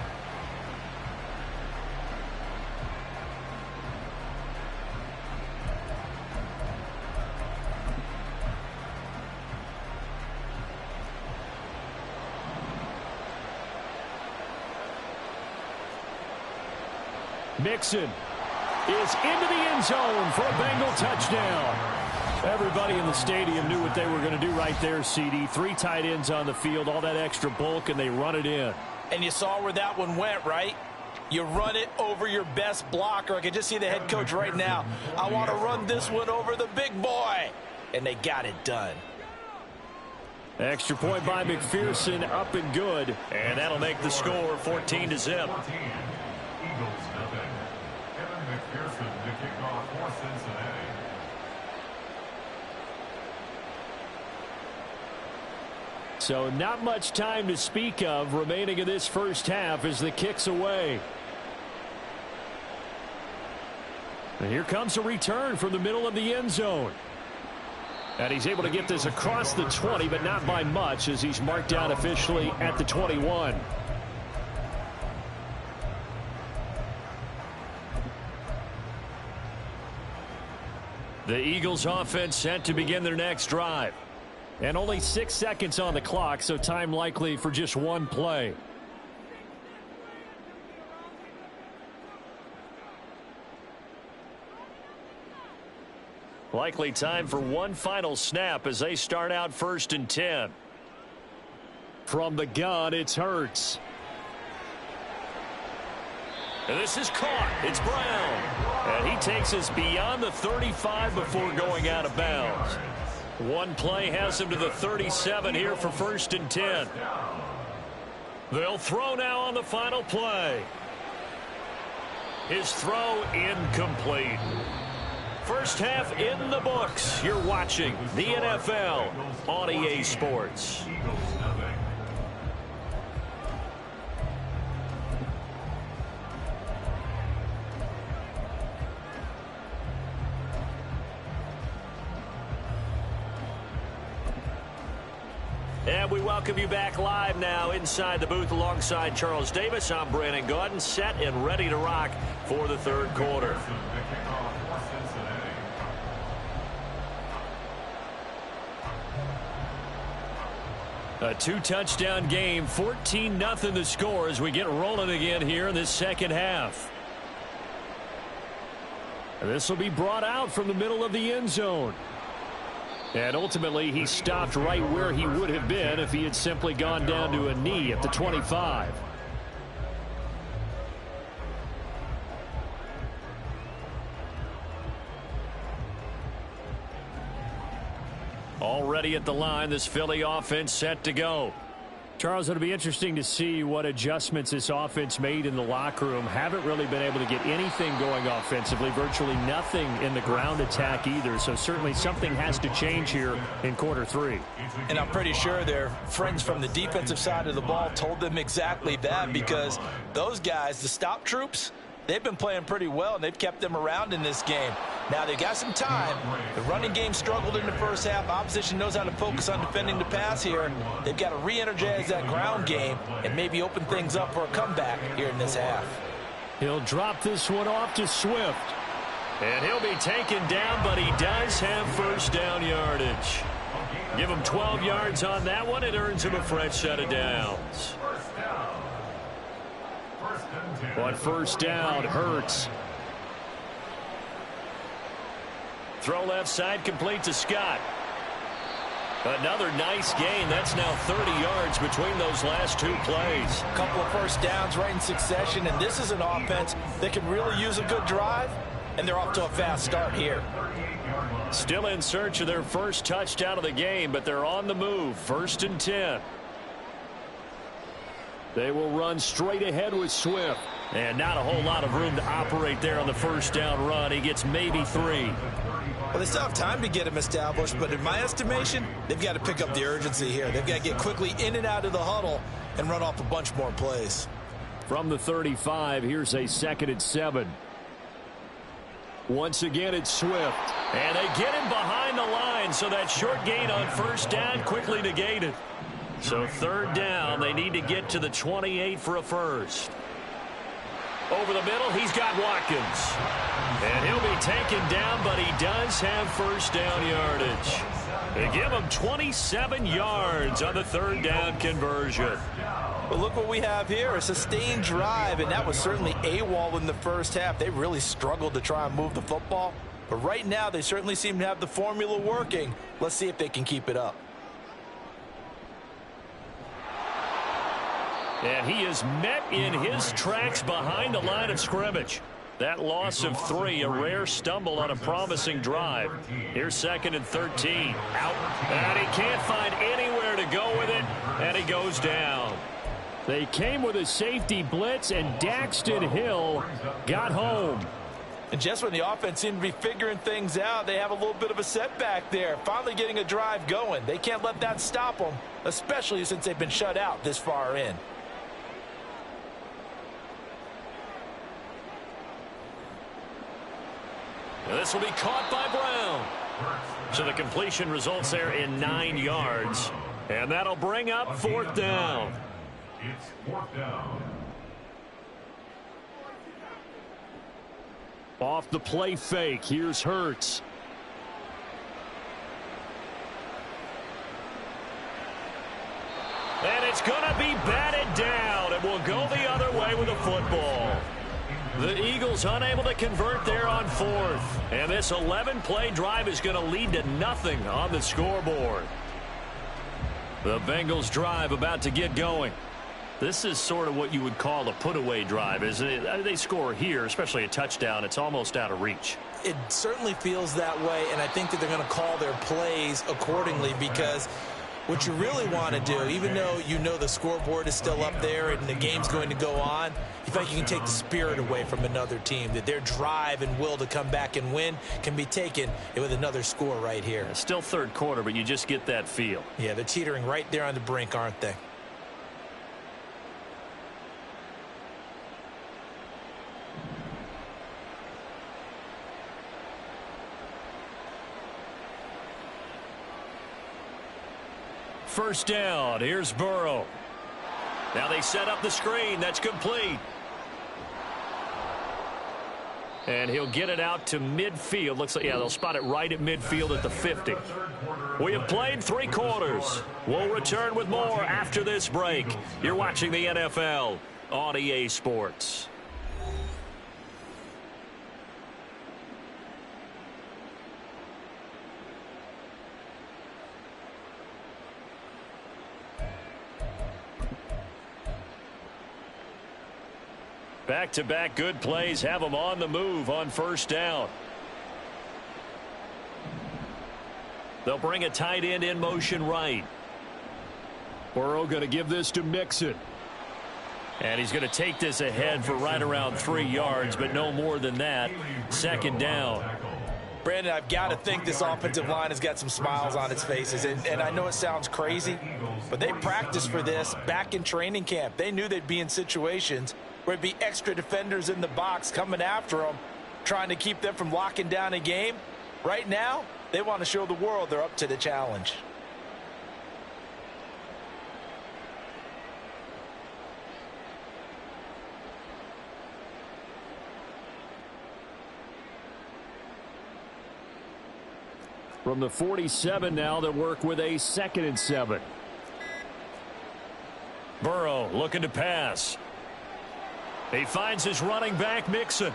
Mixon is into the end zone for a Bengal touchdown. Everybody in the stadium knew what they were going to do right there, CD. 3 tight ends on the field, all that extra bulk, and they run it in. And you saw where that one went, right? You run it over your best blocker. I can just see the head coach right now. I want to run this one over the big boy. And they got it done. Extra point by McPherson, up and good. And that'll make the score 14-0. Eagles nothing. Kevin McPherson to kick off for Cincinnati. So not much time to speak of remaining in this first half as the kick's away. And here comes a return from the middle of the end zone. And he's able to get this across the 20, but not by much, as he's marked down officially at the 21. The Eagles offense set to begin their next drive. And only 6 seconds on the clock, so time likely for just one play. Likely time for one final snap as they start out 1st and 10. From the gun, it's Hurts. And this is caught. It's Brown. And he takes us beyond the 35 before going out of bounds. One play has him to the 37 here for 1st and 10. They'll throw now on the final play. His throw incomplete. First half in the books. You're watching the NFL on EA Sports. And we welcome you back live now inside the booth alongside Charles Davis. I'm Brandon Gaudin, set and ready to rock for the third quarter. A 2-touchdown game, 14-0 the score as we get rolling again here in this second half. This will be brought out from the middle of the end zone. And ultimately, he stopped right where he would have been if he had simply gone down to a knee at the 25. Already at the line, this Philly offense set to go. Charles, it'll be interesting to see what adjustments this offense made in the locker room. Haven't really been able to get anything going offensively, virtually nothing in the ground attack either. So certainly something has to change here in quarter 3. And I'm pretty sure their friends from the defensive side of the ball told them exactly that, because those guys, the stop troops, they've been playing pretty well, and they've kept them around in this game. Now, they've got some time. The running game struggled in the first half. Opposition knows how to focus on defending the pass here. They've got to re-energize that ground game and maybe open things up for a comeback here in this half. He'll drop this one off to Swift. And he'll be taken down, but he does have first down yardage. Give him 12 yards on that one. It earns him a fresh set of downs. On first down, Hurts. Throw left side, complete to Scott. Another nice gain. That's now 30 yards between those last 2 plays. A couple of first downs right in succession, and this is an offense that can really use a good drive, and they're off to a fast start here. Still in search of their first touchdown of the game, but they're on the move. 1st and 10. They will run straight ahead with Swift. And not a whole lot of room to operate there on the first down run. He gets maybe 3. Well, they still have time to get him established, but in my estimation, they've got to pick up the urgency here. They've got to get quickly in and out of the huddle and run off a bunch more plays. From the 35, here's a 2nd and 7. Once again, it's Swift. And they get him behind the line, so that short gain on first down quickly negated. So 3rd down, they need to get to the 28 for a first. Over the middle, he's got Watkins. And he'll be taken down, but he does have first down yardage. They give him 27 yards on the 3rd down conversion. But look what we have here, a sustained drive, and that was certainly AWOL in the first half. They really struggled to try and move the football. But right now, they certainly seem to have the formula working. Let's see if they can keep it up. And he is met in his tracks behind the line of scrimmage. That loss of 3, a rare stumble on a promising drive. Here's 2nd and 13. Out. And he can't find anywhere to go with it, and he goes down. They came with a safety blitz, and Daxton Hill got home. And just when the offense seemed to be figuring things out, they have a little bit of a setback there. Finally getting a drive going. They can't let that stop them, especially since they've been shut out this far in. This will be caught by Brown. So the completion results there in 9 yards. And that'll bring up 4th down. It's 4th down. Off the play fake, here's Hurts. And it's going to be batted down, and we'll go the other way with the football. The Eagles unable to convert there on 4th. And this 11-play drive is going to lead to nothing on the scoreboard. The Bengals drive about to get going. This is sort of what you would call a put-away drive, isn't it? They score here, especially a touchdown. It's almost out of reach. It certainly feels that way, and I think that they're going to call their plays accordingly, because what you really want to do, even though you know the scoreboard is still up there and the game's going to go on, you feel like you can take the spirit away from another team, that their drive and will to come back and win can be taken with another score right here. It's still 3rd quarter, but you just get that feel. Yeah, they're teetering right there on the brink, aren't they? First down, here's Burrow. Now they set up the screen, that's complete. And he'll get it out to midfield. Looks like, yeah, they'll spot it right at midfield at the 50. We have played 3 quarters. We'll return with more after this break. You're watching the NFL on EA Sports. Back-to-back good plays have them on the move on first down. They'll bring a tight end in motion right. Burrow going to give this to Mixon. And he's going to take this ahead for right around 3 yards, but no more than that. 2nd down. Brandon, I've got to think this offensive line has got some smiles on its faces. And I know it sounds crazy, but they practiced for this back in training camp. They knew they'd be in situations where it'd be extra defenders in the box coming after them, trying to keep them from locking down a game. Right now, they want to show the world they're up to the challenge. From the 47 now, they'll work with a 2nd and 7. Burrow looking to pass. He finds his running back, Mixon.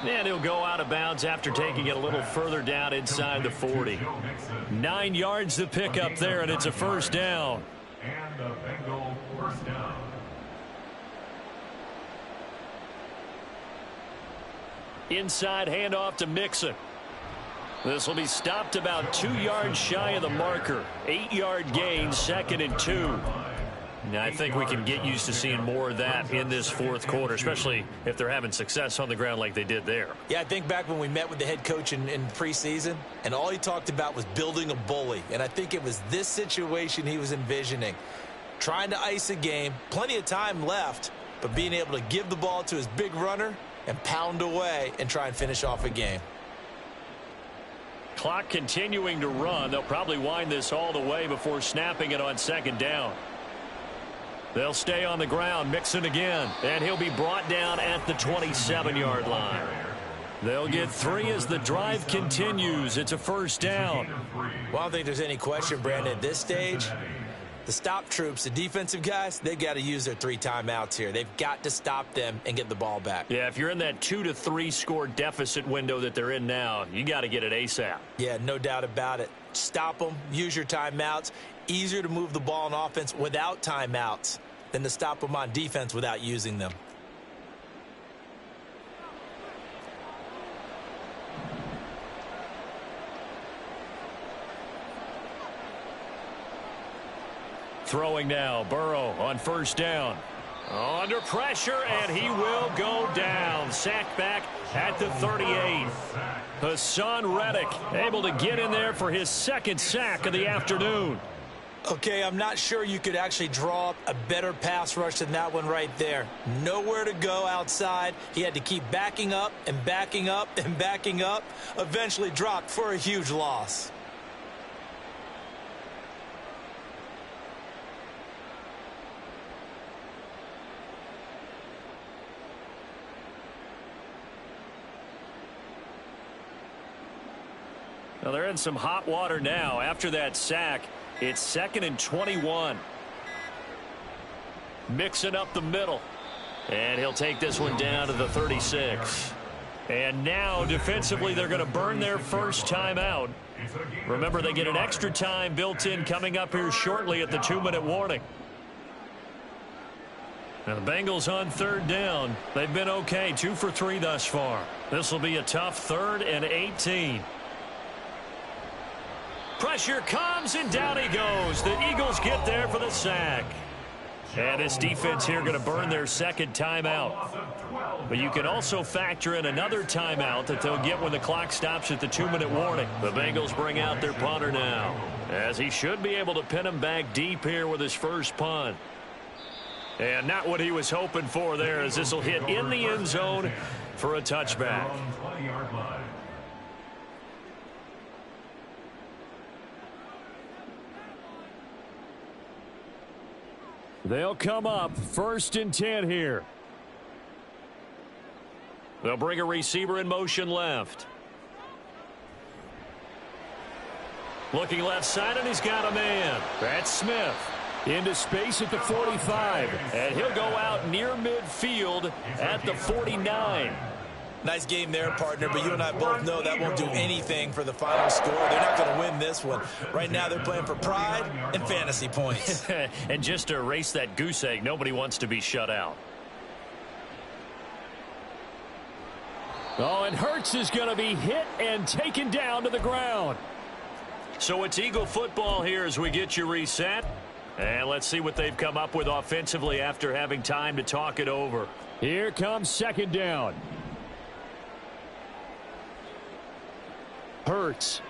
And he'll go out of bounds after taking it a little further down inside the 40. 9 yards to pick up there, and it's a first down. And the Bengal first down. Inside handoff to Mixon. This will be stopped about 2 yards shy of the marker. 8-yard gain, 2nd and 2. Now, I think we can get used to seeing more of that in this 4th quarter, especially if they're having success on the ground like they did there. Yeah, I think back when we met with the head coach in preseason, and all he talked about was building a bully. And I think it was this situation he was envisioning. Trying to ice a game, plenty of time left, but being able to give the ball to his big runner and pound away and try and finish off a game. Clock continuing to run. They'll probably wind this all the way before snapping it on 2nd down. They'll stay on the ground. Mixon again. And he'll be brought down at the 27-yard line. They'll get 3 as the drive continues. It's a first down. Well, I don't think there's any question, Brandon, at this stage, The stop troops, the defensive guys, they've got to use their 3 timeouts here. They've got to stop them and get the ball back. Yeah, if you're in that 2 to 3 score deficit window that they're in now, you got to get it ASAP. Yeah, no doubt about it. Stop them, use your timeouts. Easier to move the ball on offense without timeouts than to stop them on defense without using them. Throwing now, Burrow on first down. Under pressure, and he will go down. Sacked back at the 38. Hassan Reddick able to get in there for his second sack of the afternoon. Okay, I'm not sure you could actually draw up a better pass rush than that one right there. Nowhere to go outside. He had to keep backing up and backing up and backing up. Eventually dropped for a huge loss. Now they're in some hot water now. After that sack, it's 2nd and 21. Mixing up the middle. And he'll take this one down to the 36. And now defensively they're going to burn their first timeout. Remember, they get an extra time built in coming up here shortly at the 2-minute warning. Now the Bengals on third down. They've been okay, 2 for 3 thus far. This will be a tough 3rd and 18. Pressure comes, and down he goes. The Eagles get there for the sack. And this defense here going to burn their second timeout. But you can also factor in another timeout that they'll get when the clock stops at the 2-minute warning. The Bengals bring out their punter now, as he should be able to pin him back deep here with his first punt. And not what he was hoping for there, as this will hit in the end zone for a touchback. They'll come up 1st and 10 here. They'll bring a receiver in motion left. Looking left side, and he's got a man. That's Smith. Into space at the 45. And he'll go out near midfield at the 49. Nice game there, partner, but you and I both know that won't do anything for the final score. They're not going to win this one. Right now they're playing for pride and fantasy points. And just to erase that goose egg, nobody wants to be shut out. Oh, and Hurts is going to be hit and taken down to the ground. So it's Eagle football here as we get you reset. And let's see what they've come up with offensively after having time to talk it over. Here comes 2nd down. Hurts.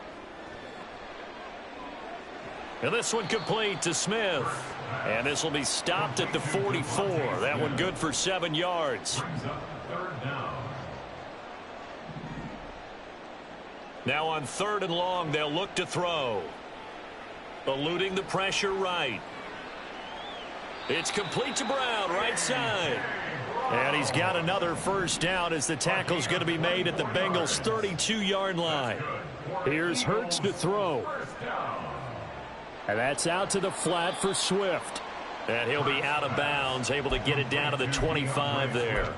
And this one complete to Smith. And this will be stopped at the 44. That one good for 7 yards. Now on 3rd and long, they'll look to throw. Eluding the pressure right. It's complete to Brown, right side. And he's got another first down as the tackle's going to be made at the Bengals' 32-yard line. Here's Hurts to throw. And that's out to the flat for Swift. And he'll be out of bounds, able to get it down to the 25 there.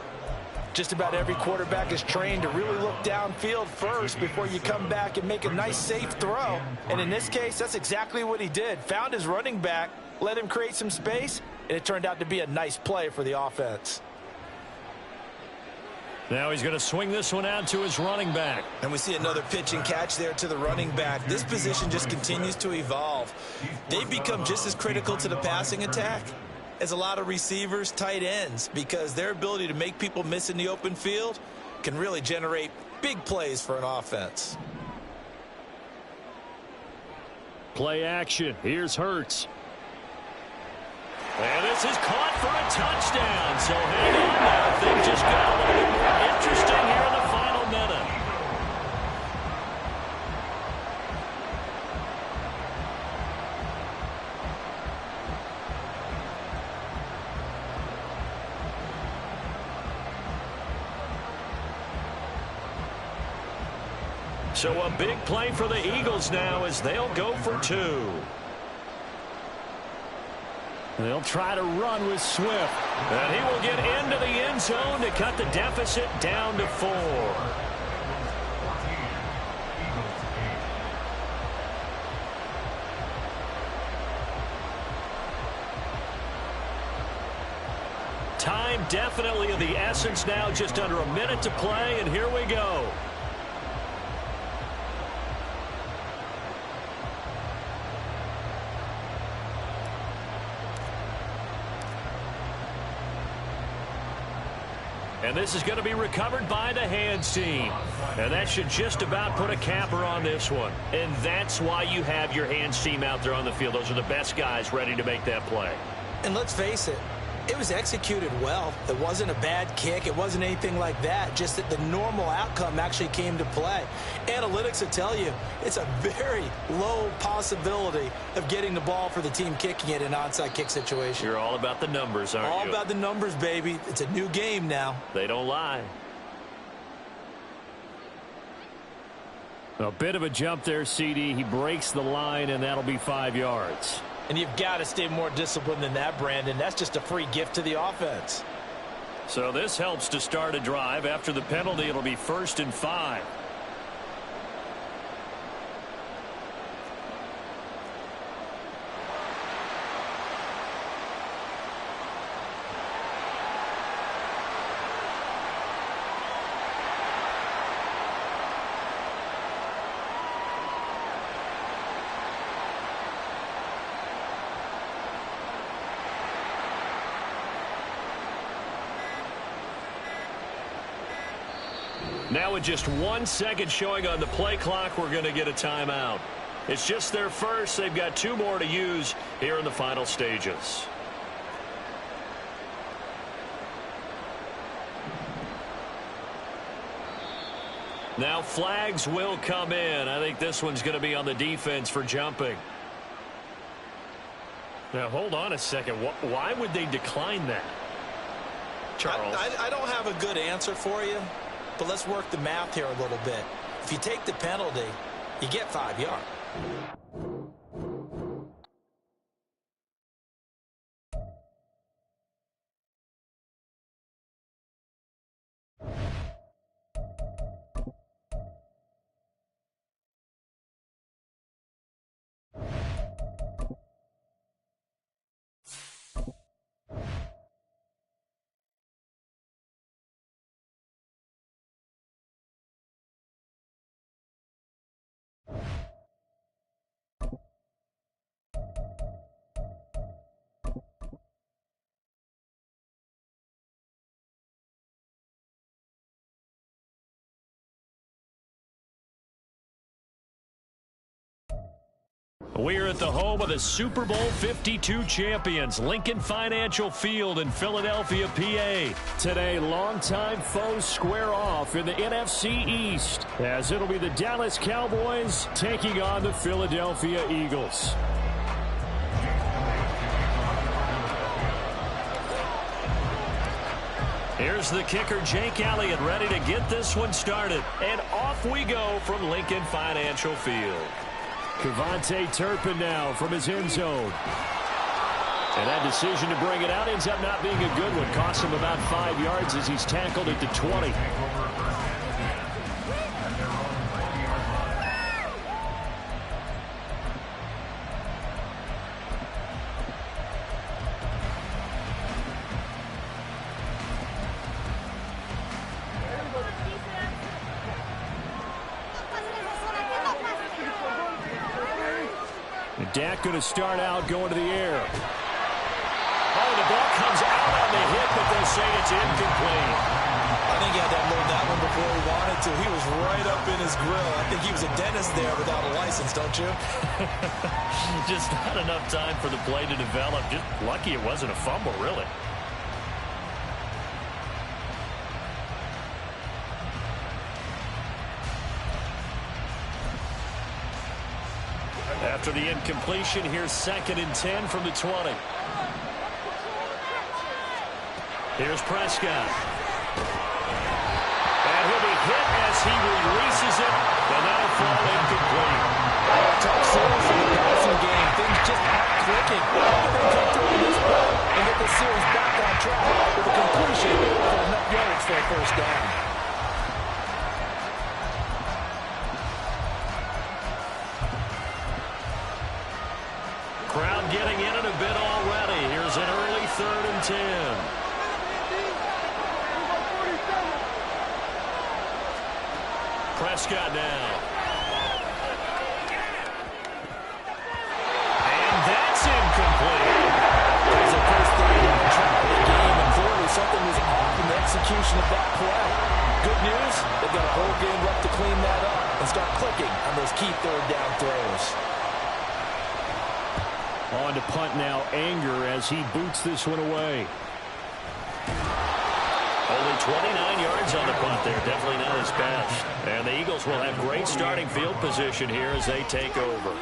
Just about every quarterback is trained to really look downfield first before you come back and make a nice, safe throw. And in this case, that's exactly what he did. Found his running back, let him create some space, and it turned out to be a nice play for the offense. Now he's going to swing this one out to his running back. And we see another pitch and catch there to the running back. This position just continues to evolve. They've become just as critical to the passing attack as a lot of receivers, tight ends, because their ability to make people miss in the open field can really generate big plays for an offense. Play action. Here's Hurts. And this is caught for a touchdown. So hang on now. Things just got a little bit more interesting here in the final minute. So a big play for the Eagles now as they'll go for 2. They'll try to run with Swift. And he will get into the end zone to cut the deficit down to 4. Time definitely of the essence now, just under a minute to play, and here we go. And this is going to be recovered by the hands team. And that should just about put a capper on this one. And that's why you have your hands team out there on the field. Those are the best guys ready to make that play. And let's face it, it was executed well. It wasn't a bad kick. It wasn't anything like that. Just that the normal outcome actually came to play. Analytics will tell you it's a very low possibility of getting the ball for the team kicking it in an onside kick situation. You're all about the numbers, aren't you? All about the numbers, baby. It's a new game now. They don't lie. A bit of a jump there, CD. He breaks the line, and that'll be 5 yards. And you've got to stay more disciplined than that, Brandon. That's just a free gift to the offense. So this helps to start a drive. After the penalty, it'll be 1st and 5. Now with just 1 second showing on the play clock, we're going to get a timeout. It's just their first. They've got 2 more to use here in the final stages. Now flags will come in. I think this one's going to be on the defense for jumping. Now hold on a second. Why would they decline that? Charles. I don't have a good answer for you. But let's work the math here a little bit. If you take the penalty, you get 5 yards. We're at the home of the Super Bowl 52 champions, Lincoln Financial Field in Philadelphia, PA. Today, longtime foes square off in the NFC East, as it'll be the Dallas Cowboys taking on the Philadelphia Eagles. Here's the kicker, Jake Elliott, ready to get this one started. And off we go from Lincoln Financial Field. Kevontae Turpin now from his end zone. And that decision to bring it out ends up not being a good one. Costs him about 5 yards as he's tackled at the 20. Dak going to start out going to the air. Oh, the ball comes out on the hit, but they'll say it's incomplete. I think he had to unload that one before he wanted to. He was right up in his grill. I think he was a dentist there without a license, don't you? Just not enough time for the play to develop. Just lucky it wasn't a fumble, really. After the incompletion, here's 2nd and 10 from the 20. Here's Prescott. And he'll be hit as he releases it, and that'll fall incomplete. Top 4 for the passing game. Things just aren't clicking. How did they come through this play? this series back on track with a completion for enough yards for a first down. Crowd getting in it a bit already. Here's an early 3rd and 10. Prescott now. And that's incomplete. There's a first down on the track of the game, and clearly something was off in the execution of that play. Good news, they've got a whole game left to clean that up and start clicking on those key 3rd down throws. On to punt now, Anger, as he boots this one away. Only 29 yards on the punt there. Definitely not his best. And the Eagles will have great starting field position here as they take over.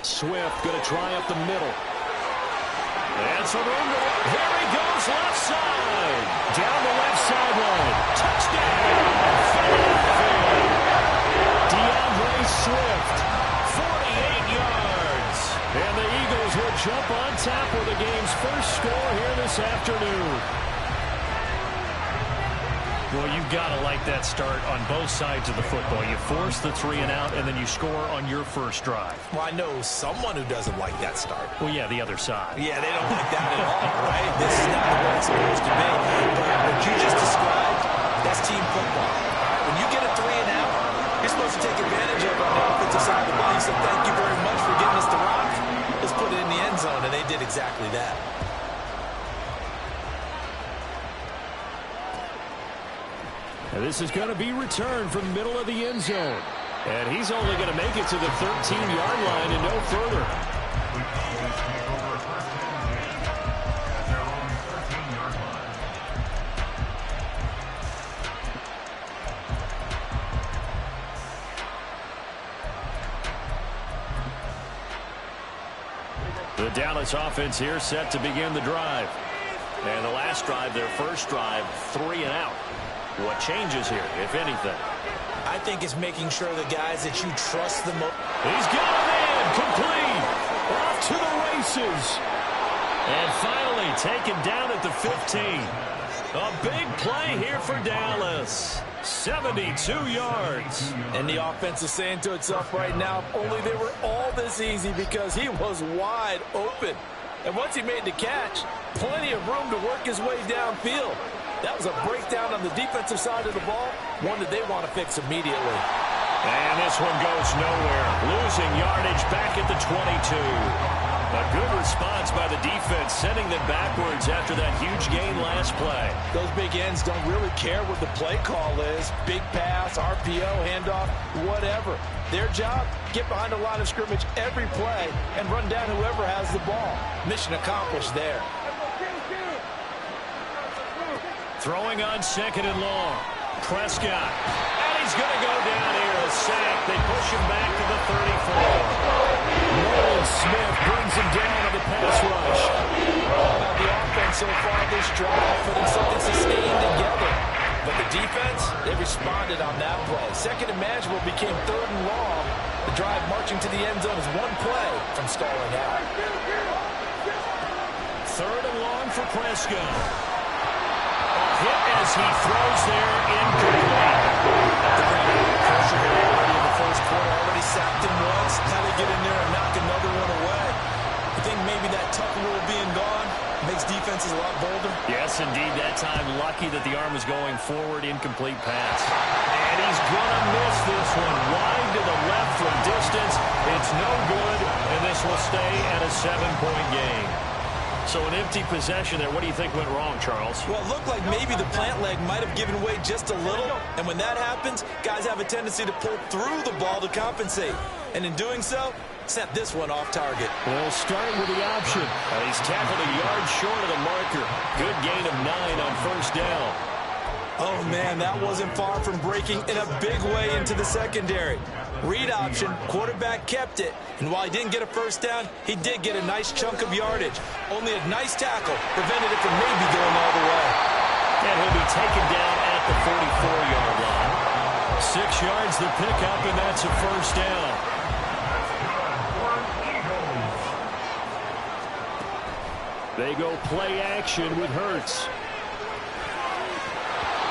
Swift going to try up the middle. And some room to run. Here he goes, left side. Down the left sideline. Touchdown. Philadelphia. DeAndre Swift, 48 yards. And the Eagles will jump on top with the game's first score here this afternoon. Well, you've got to like that start on both sides of the football. You force the 3 and out, and then you score on your first drive. Well, I know someone who doesn't like that start. Well, yeah, the other side. Yeah, they don't like that at all, right? This is not the way it's supposed to be. But what you just described, that's team football. All right, when you get a 3 and out, you're supposed to take advantage of it on the offensive side of the ball. You said, thank you very much for getting us the rock. Let's put it in the end zone, and they did exactly that. And this is going to be returned from the middle of the end zone. And he's only going to make it to the 13-yard line and no further. The Dallas offense here set to begin the drive. And the last drive, their first drive, 3 and out. What changes here, if anything? I think it's making sure the guys that you trust the most. He's got a man complete. Off to the races. And finally taken down at the 15. A big play here for Dallas. 72 yards. And the offense is saying to itself right now, if only they were all this easy, because he was wide open. And once he made the catch, plenty of room to work his way downfield. That was a breakdown on the defensive side of the ball, one that they want to fix immediately. And this one goes nowhere. Losing yardage back at the 22. A good response by the defense, sending them backwards after that huge gain last play. Those big ends don't really care what the play call is. Big pass, RPO, handoff, whatever. Their job, get behind the line of scrimmage every play and run down whoever has the ball. Mission accomplished there. Throwing on 2nd and long. Prescott. And he's going to go down here. A sack. They push him back to the 34. Nolan Smith brings him down on the pass rush. Now the offense so far this drive putting something sustained together. But the defense, they responded on that play. 2nd and manageable became 3rd and long. The drive marching to the end zone is one play from stalling out. 3rd and long for Prescott. Hit as he throws there, incomplete. The pressure here already in the first quarter, already sacked him once. Now they get in there and knock another one away. I think maybe that tuck rule being gone makes defenses a lot bolder. Yes, indeed. That time, lucky that the arm was going forward, incomplete pass. And he's going to miss this one. Wide to the left from distance. It's no good, and this will stay at a 7-point game. So an empty possession there. What do you think went wrong, Charles? Well, it looked like maybe the plant leg might have given way just a little. And when that happens, guys have a tendency to pull through the ball to compensate. And in doing so, sent this one off target. Well, starting with the option. He's tackled a yard short of the marker. Good gain of 9 on first down. Oh, man, that wasn't far from breaking in a big way into the secondary. Read option, quarterback kept it, and while he didn't get a first down, he did get a nice chunk of yardage. Only a nice tackle prevented it from maybe going all the way. And he'll be taken down at the 44-yard line. 6 yards the pickup, and that's a first down. They go play action with Hurts.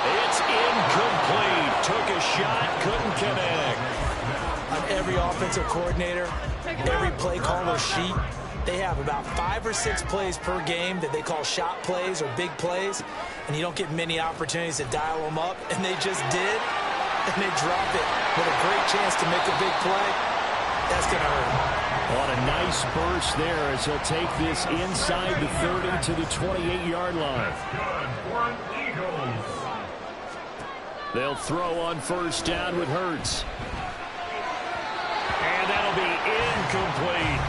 It's incomplete. Took a shot, couldn't connect. On every offensive coordinator, every play caller sheet, they have about 5 or 6 plays per game that they call shot plays or big plays, and you don't get many opportunities to dial them up, and they just did, and they drop it with a great chance to make a big play. That's going to hurt. On a nice burst there as he'll take this inside the 30 to the 28-yard line. They'll throw on first down with Hurts. And that'll be incomplete.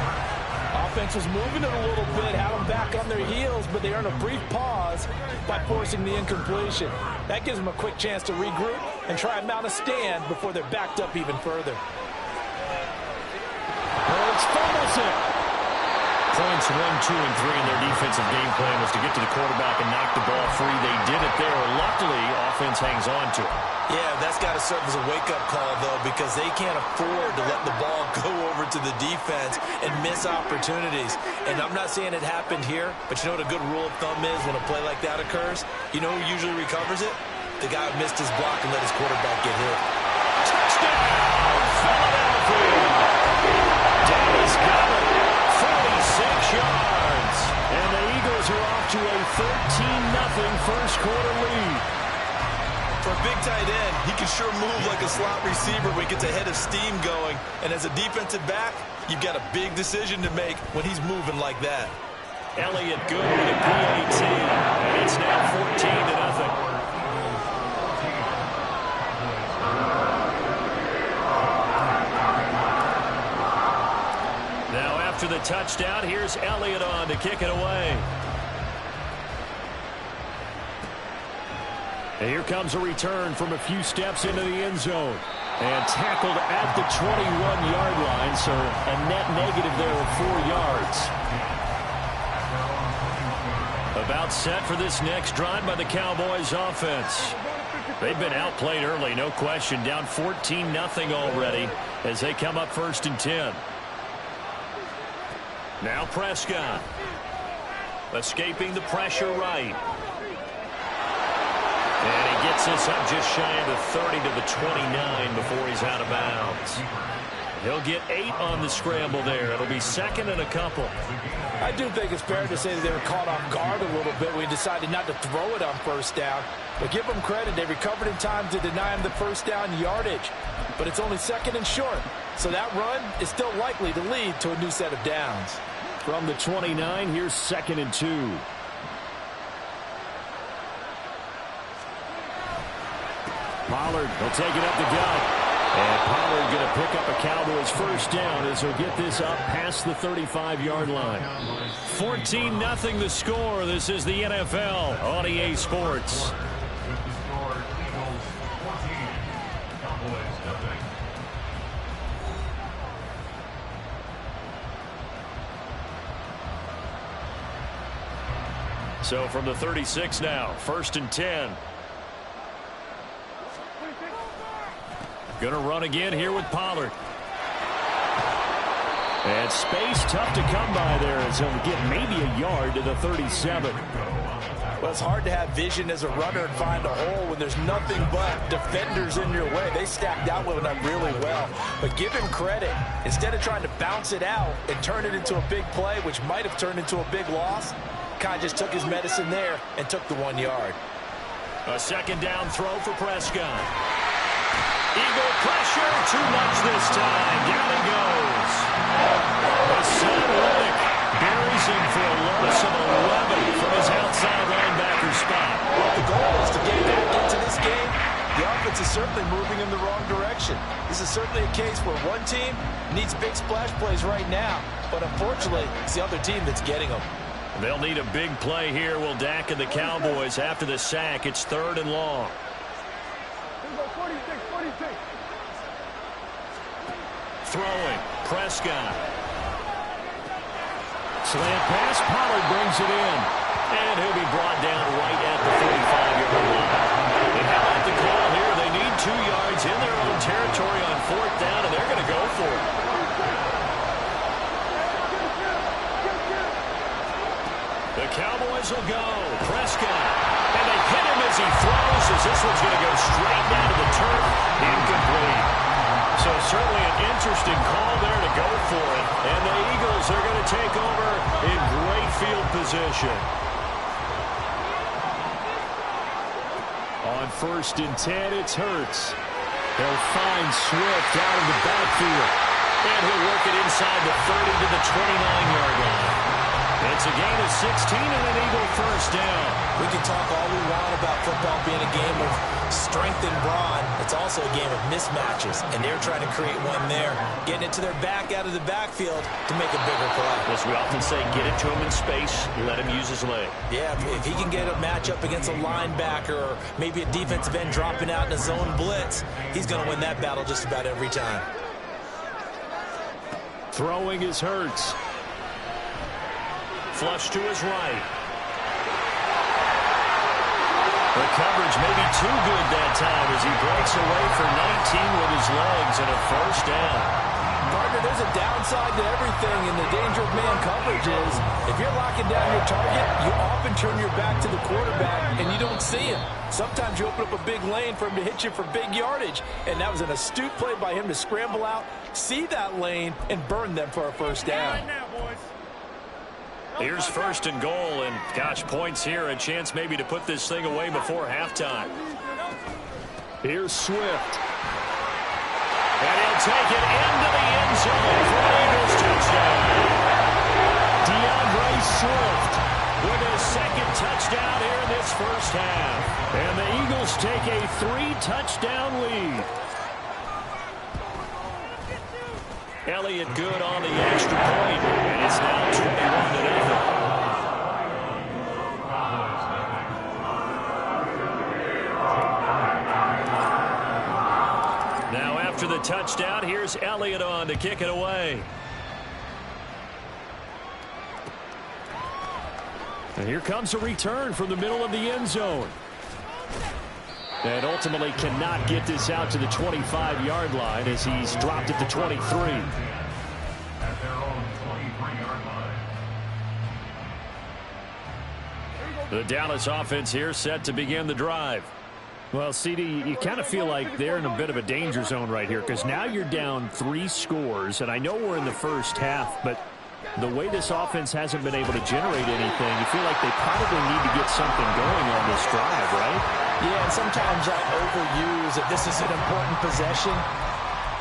Offense was moving it a little bit, had them back on their heels, but they earned a brief pause by forcing the incompletion. That gives them a quick chance to regroup and try and mount a stand before they're backed up even further. Hurts fumbles it. Points 1, 2, and 3 in their defensive game plan was to get to the quarterback and knock the ball free. They did it there. Luckily, offense hangs on to it. Yeah, that's got to serve as a wake-up call, though, because they can't afford to let the ball go over to the defense and miss opportunities. And I'm not saying it happened here, but you know what a good rule of thumb is when a play like that occurs? You know who usually recovers it? The guy who missed his block and let his quarterback get hit. Touchdown, Philadelphia. Dallas got it. 46 yards. And the Eagles are off to a 13-0 first quarter lead. For a big tight end, he can sure move like a slot receiver when he gets a head of steam going. And as a defensive back, you've got a big decision to make when he's moving like that. Elliott good with a PAT. And it's now 14-0. After the touchdown, here's Elliott on to kick it away. And here comes a return from a few steps into the end zone. And tackled at the 21-yard line, so a net negative there of 4 yards. About set for this next drive by the Cowboys offense. They've been outplayed early, no question. Down 14-0 already as they come up 1st and 10. Now Prescott. Escaping the pressure right. And he gets us up just shy of the 30 to the 29 before he's out of bounds. He'll get 8 on the scramble there. It'll be 2nd and a couple. I do think it's fair to say that they were caught off guard a little bit when he decided not to throw it on first down. But give them credit. They recovered in time to deny him the first down yardage. But it's only 2nd and short. So that run is still likely to lead to a new set of downs. From the 29, here's 2nd and 2. Pollard will take it up the gut. And Pollard going to pick up a Cowboys first down as he'll get this up past the 35-yard line. 14-0 the score. This is the NFL on EA Sports. So from the 36 now, 1st and 10. Going to run again here with Pollard. And space tough to come by there as he'll get maybe a yard to the 37. Well, it's hard to have vision as a runner and find a hole when there's nothing but defenders in your way. They stacked out with them really well. But give him credit. Instead of trying to bounce it out and turn it into a big play, which might have turned into a big loss, Kai just took his medicine there and took the 1 yard. A 2nd down throw for Prescott. Eagle pressure, too much this time. Down he goes. Hassan Reddick buries him for a loss of 11 from his outside linebacker spot. Well, the goal is to get back into this game. The offense is certainly moving in the wrong direction. This is certainly a case where one team needs big splash plays right now, but unfortunately, it's the other team that's getting them. They'll need a big play here, will Dak and the Cowboys after the sack. It's 3rd and long. throwing. Prescott. Slant pass. Pollard brings it in. And he'll be brought down right at the 45-yard line. They have at the call here. They need 2 yards in their own territory on 4th down, and they're going to go for it. The Cowboys will go. Prescott. And they hit him as he throws, as this one's going to go straight down to the turf. Incomplete. So certainly an interesting call there to go for it. And the Eagles are going to take over in great field position. On 1st and 10, it's Hurts. He'll find Swift out of the backfield. And he'll work it inside the 30 to the 29-yard line. It's a gain of 16 and an Eagle 1st down. We can talk all we want about football being a game of strength and brawn. It's also a game of mismatches, and they're trying to create one there, getting it to their back out of the backfield to make a bigger play. As we often say, get it to him in space, let him use his leg. Yeah, if he can get a matchup against a linebacker or maybe a defensive end dropping out in a zone blitz, he's going to win that battle just about every time. Throwing is Hurts. Flush to his right. The coverage may be too good that time as he breaks away for 19 with his legs and a 1st down. Partner, there's a downside to everything, and the danger of man coverage is if you're locking down your target, you often turn your back to the quarterback and you don't see him. Sometimes you open up a big lane for him to hit you for big yardage, and that was an astute play by him to scramble out, see that lane, and burn them for a 1st down. Here's 1st and goal, and gosh, points here, a chance maybe to put this thing away before halftime. Here's Swift. And he'll take it into the end zone for an Eagles touchdown. DeAndre Swift with his 2nd touchdown here in this 1st half. And the Eagles take a 3-touchdown lead. Elliott good on the extra point, and it's now 21-0. Now after the touchdown, here's Elliott on to kick it away. And here comes a return from the middle of the end zone. And ultimately cannot get this out to the 25-yard line as he's dropped at the 23. At their own 23-yard line. The Dallas offense here set to begin the drive. Well, CD, you kind of feel like they're in a bit of a danger zone right here because now you're down 3 scores, and I know we're in the 1st half, but the way this offense hasn't been able to generate anything, you feel like they probably need to get something going on this drive, right? Yeah, and sometimes I overuse that this is an important possession,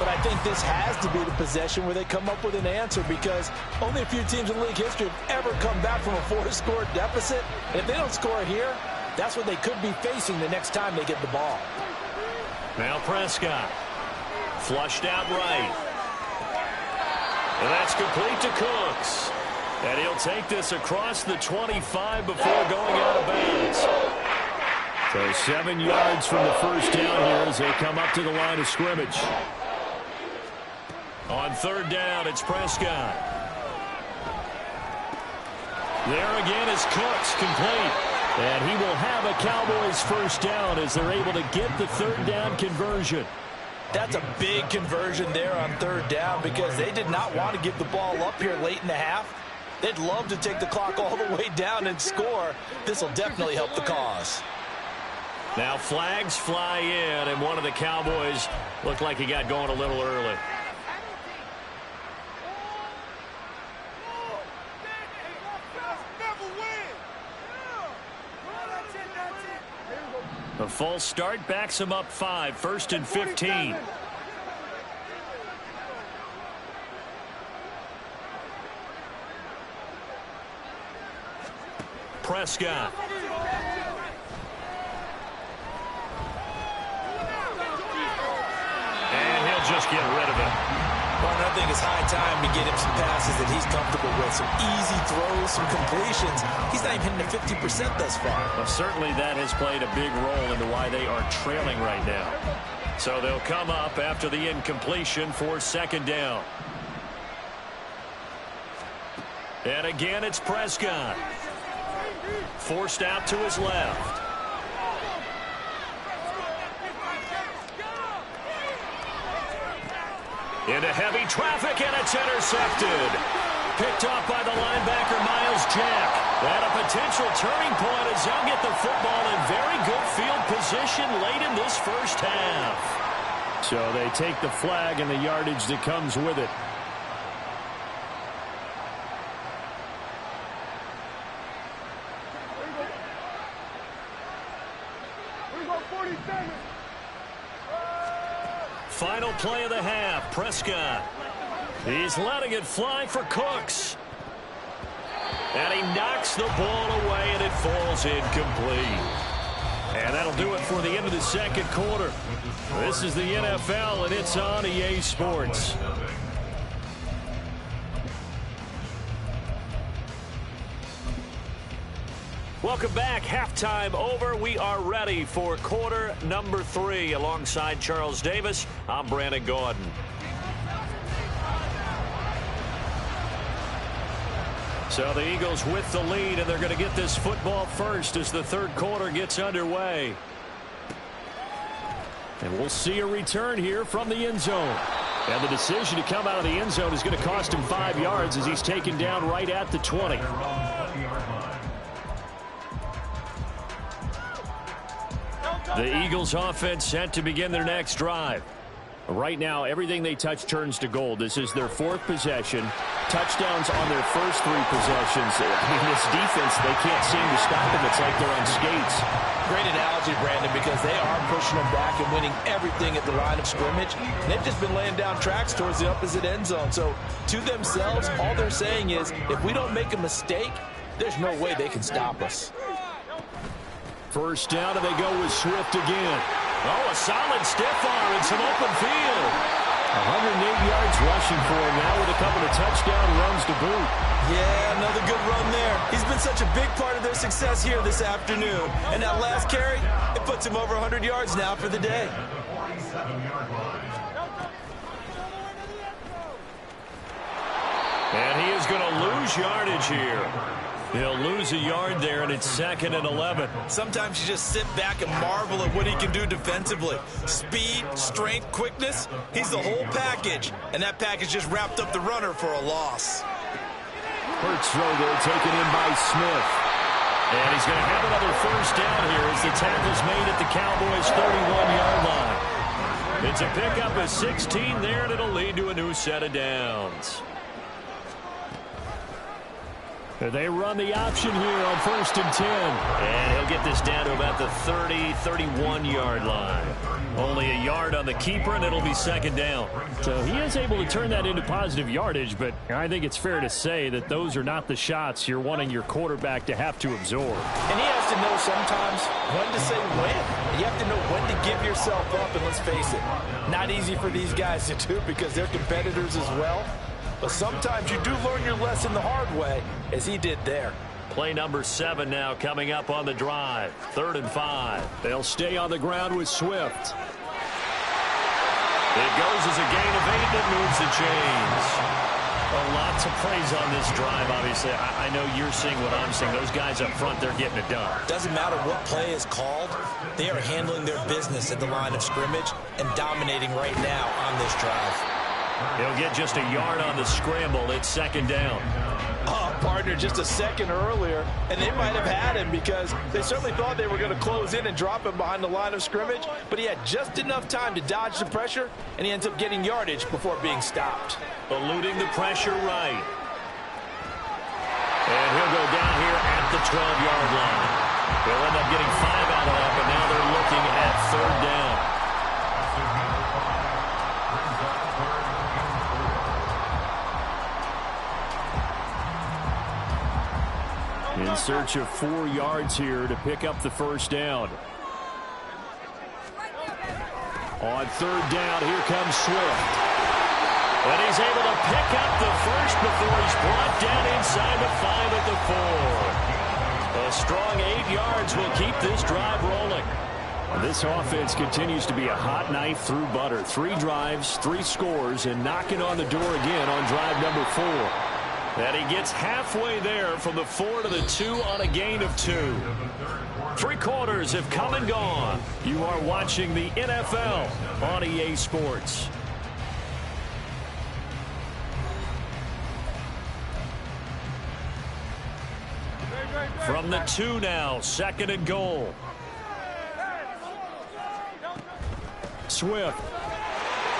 but I think this has to be the possession where they come up with an answer because only a few teams in league history have ever come back from a 4-score deficit. And if they don't score here, that's what they could be facing the next time they get the ball. Now Prescott. Flushed out right. And that's complete to Cooks. And he'll take this across the 25 before going out of bounds. So 7 yards from the 1st down here as they come up to the line of scrimmage. On 3rd down, it's Prescott. There again is Cooks, complete. And he will have a Cowboys 1st down as they're able to get the 3rd down conversion. That's a big conversion there on 3rd down because they did not want to give the ball up here late in the half. They'd love to take the clock all the way down and score. This will definitely help the cause. Now flags fly in, and one of the Cowboys looked like he got going a little early. A false start backs him up 5, 1st and 15. Prescott. And he'll just get rid of it. Well, think it's high time to get him some passes that he's comfortable with. Some easy throws, some completions. He's not even hitting the 50% thus far. Well, certainly that has played a big role into why they are trailing right now. So they'll come up after the incompletion for second down. And again, it's Prescott. Forced out to his left. Into heavy traffic, and it's intercepted. Picked off by the linebacker, Myles Jack. And a potential turning point as they'll get the football in very good field position late in this first half. So they take the flag and the yardage that comes with it. Final play of the half, Prescott. He's letting it fly for Cooks. And he knocks the ball away, and it falls incomplete. And that'll do it for the end of the second quarter. This is the NFL, and it's on EA Sports. Welcome back. Halftime over. We are ready for quarter number 3. Alongside Charles Davis, I'm Brandon Gaudin. So the Eagles with the lead, and they're going to get this football first as the third quarter gets underway. And we'll see a return here from the end zone. And the decision to come out of the end zone is going to cost him 5 yards as he's taken down right at the 20. The Eagles offense set to begin their next drive. Right now, everything they touch turns to gold. This is their 4th possession. Touchdowns on their first 3 possessions. I mean, this defense, they can't seem to stop them. It's like they're on skates. Great analogy, Brandon, because they are pushing them back and winning everything at the line of scrimmage. They've just been laying down tracks towards the opposite end zone. So, to themselves, all they're saying is, if we don't make a mistake, there's no way they can stop us. First down, and they go with Swift again. Oh, a solid stiff arm and some open field. 108 yards rushing for him now with a couple of touchdown runs to boot. Yeah, another good run there. He's been such a big part of their success here this afternoon. And that last carry, it puts him over 100 yards now for the day. And he is going to lose yardage here. He'll lose a yard there, and it's 2nd and 11. Sometimes you just sit back and marvel at what he can do defensively. Speed, strength, quickness, he's the whole package. And that package just wrapped up the runner for a loss. Hurts throw there, taken in by Smith. And he's going to have another first down here as the tackle's made at the Cowboys' 31-yard line. It's a pickup of 16 there, and it'll lead to a new set of downs. They run the option here on 1st and 10. And he'll get this down to about the 30, 31-yard line. Only a yard on the keeper, and it'll be 2nd down. So he is able to turn that into positive yardage, but I think it's fair to say that those are not the shots you're wanting your quarterback to have to absorb. And he has to know sometimes when to say when. You have to know when to give yourself up, and let's face it, not easy for these guys to do because they're competitors as well. But sometimes you do learn your lesson the hard way, as he did there. Play number 7 now coming up on the drive. 3rd and 5. They'll stay on the ground with Swift. It goes as a gain of 8 that moves the chains. A lot to praise on this drive, obviously. I know you're seeing what I'm seeing. Those guys up front, they're getting it done. Doesn't matter what play is called. They are handling their business at the line of scrimmage and dominating right now on this drive. He'll get just a yard on the scramble. It's 2nd down. Oh, partner, just a second earlier, and they might have had him because they certainly thought they were going to close in and drop him behind the line of scrimmage, but he had just enough time to dodge the pressure, and he ends up getting yardage before being stopped. Eluding the pressure right. And he'll go down here at the 12-yard line. They'll end up getting 5 out of that, but now they're looking at 3rd down. In search of 4 yards here to pick up the first down. On 3rd down, here comes Swift. And he's able to pick up the first before he's brought down inside the 5 at the 4. A strong 8 yards will keep this drive rolling. This offense continues to be a hot knife through butter. 3 drives, 3 scores, and knocking on the door again on drive number 4. And he gets halfway there from the 4 to the 2 on a gain of 2. 3 quarters have come and gone. You are watching the NFL on EA Sports. From the 2 now, 2nd and goal. Swift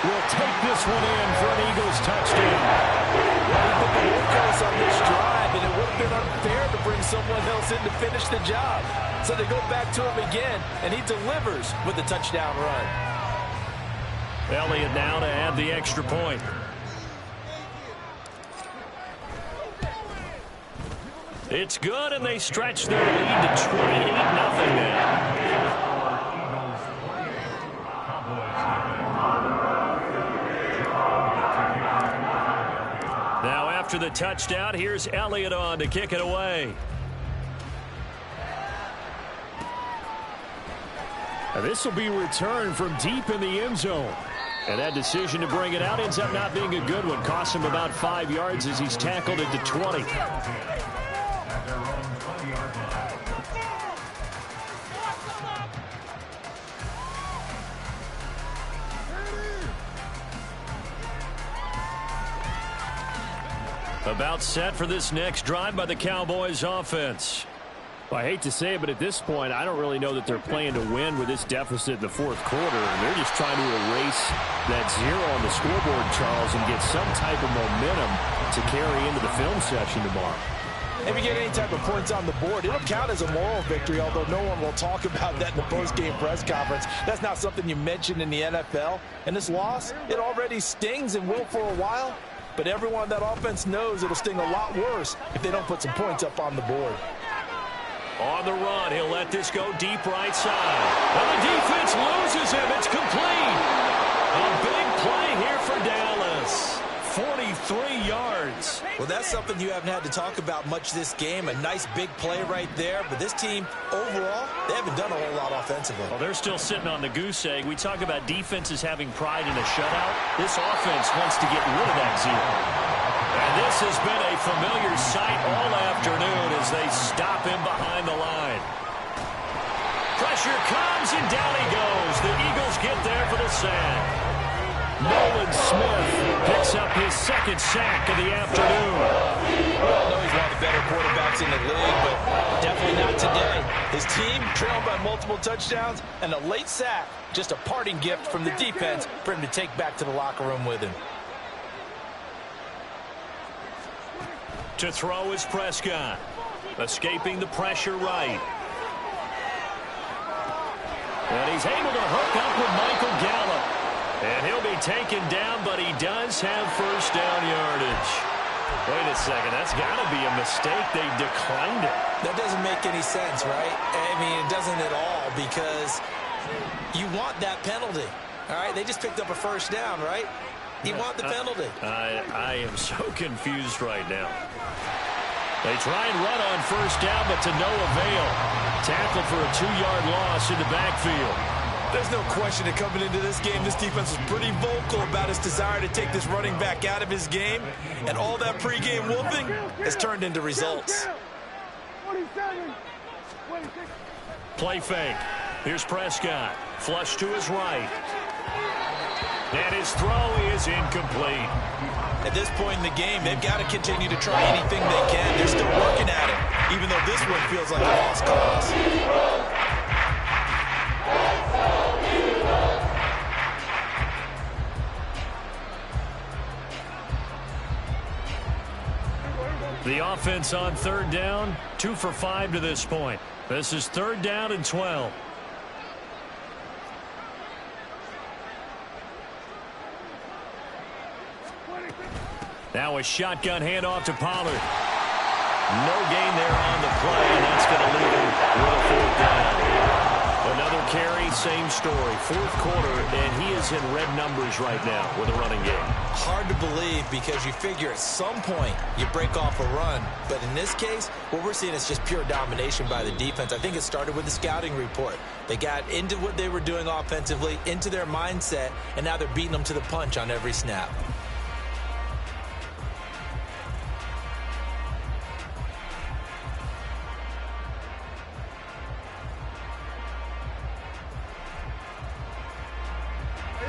will take this one in for an Eagles touchdown. Well, he put the workhorse on this drive, and it would have been unfair to bring someone else in to finish the job. So they go back to him again, and he delivers with the touchdown run. Elliott now to add the extra point. It's good, and they stretch their lead to 28-0 now. Now after the touchdown, here's Elliott on to kick it away. This will be returned from deep in the end zone. And that decision to bring it out ends up not being a good one. Costs him about 5 yards as he's tackled at the 20. About set for this next drive by the Cowboys offense. Well, I hate to say it, but at this point, I don't really know that they're playing to win with this deficit in the 4th quarter. And they're just trying to erase that 0 on the scoreboard, Charles, and get some type of momentum to carry into the film session tomorrow. If you get any type of points on the board, it'll count as a moral victory, although no one will talk about that in the post-game press conference. That's not something you mention in the NFL. And this loss, it already stings and will for a while. But everyone on that offense knows it'll sting a lot worse if they don't put some points up on the board. On the run, he'll let this go deep right side. And the defense loses him. It's complete. A big play here for Dallas. 43 yards. Well, that's something you haven't had to talk about much this game. A nice big play right there. But this team, overall, they haven't done a whole lot offensively. Well, they're still sitting on the goose egg. We talk about defenses having pride in a shutout. This offense wants to get rid of that 0. And this has been a familiar sight all afternoon as they stop him behind the line. Pressure comes, and down he goes. The Eagles get there for the sack. Nolan Smith picks up his 2nd sack of the afternoon. Well, I know he's one of the better quarterbacks in the league, but definitely not today. His team trailed by multiple touchdowns, and a late sack, just a parting gift from the defense for him to take back to the locker room with him. To throw is Prescott, escaping the pressure right. And he's able to hook up with Michael Gallup. And he'll be taken down, but he does have first down yardage. Wait a second, that's got to be a mistake. They declined it. That doesn't make any sense, right? I mean, it doesn't at all, because you want that penalty. All right, they just picked up a first down, right? You want the penalty. I am so confused right now. They try and run on first down, but to no avail. Tackled for a 2-yard loss in the backfield. There's no question that coming into this game, this defense was pretty vocal about its desire to take this running back out of his game. And all that pregame wolfing has turned into results. Play fake. Here's Prescott. Flush to his right. And his throw is incomplete. At this point in the game, they've got to continue to try anything they can. They're still working at it, even though this one feels like a lost cause. The offense on 3rd down, 2 for 5 to this point. This is 3rd down and 12. Now a shotgun handoff to Pollard. No gain there on the play, and that's going to leave him with a 4th down. Another carry, same story. Fourth quarter, and he is in red numbers right now with a running game. Hard to believe because you figure at some point you break off a run. But in this case, what we're seeing is just pure domination by the defense. I think it started with the scouting report. They got into what they were doing offensively, into their mindset, and now they're beating them to the punch on every snap.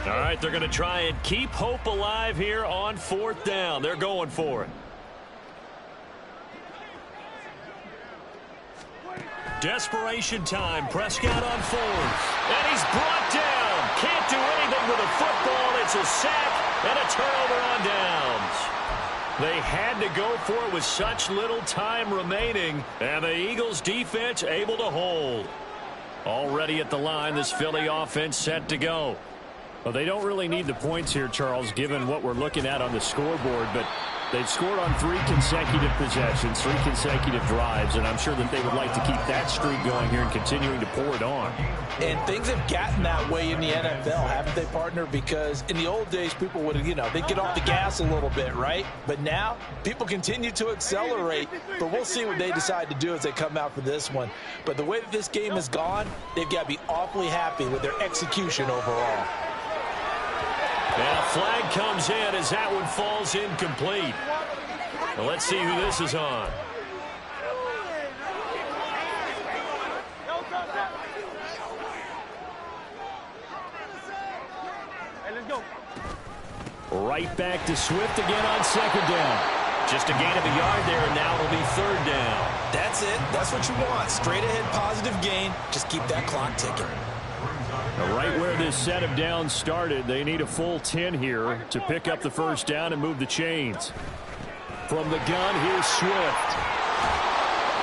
All right, they're going to try and keep hope alive here on fourth down. They're going for it. Desperation time. Prescott on fourth. And he's brought down. Can't do anything with a football. It's a sack and a turnover on downs. They had to go for it with such little time remaining. And the Eagles defense able to hold. Already at the line, this Philly offense set to go. Well, they don't really need the points here, Charles, given what we're looking at on the scoreboard. But they've scored on 3 consecutive possessions, 3 consecutive drives, and I'm sure that they would like to keep that streak going here and continuing to pour it on. And things have gotten that way in the NFL, haven't they, partner? Because in the old days, people would, they'd get off the gas a little bit, right? But now, people continue to accelerate. But we'll see what they decide to do as they come out for this one. But the way that this game has gone, they've got to be awfully happy with their execution overall. And a flag comes in as that one falls incomplete. Well, let's see who this is on. Right back to Swift again on second down. Just a gain of a yard there, and now it'll be third down. That's it. That's what you want. Straight ahead positive gain. Just keep that clock ticking. Right where this set of downs started, they need a full 10 here to pick up the first down and move the chains. From the gun, here's Swift.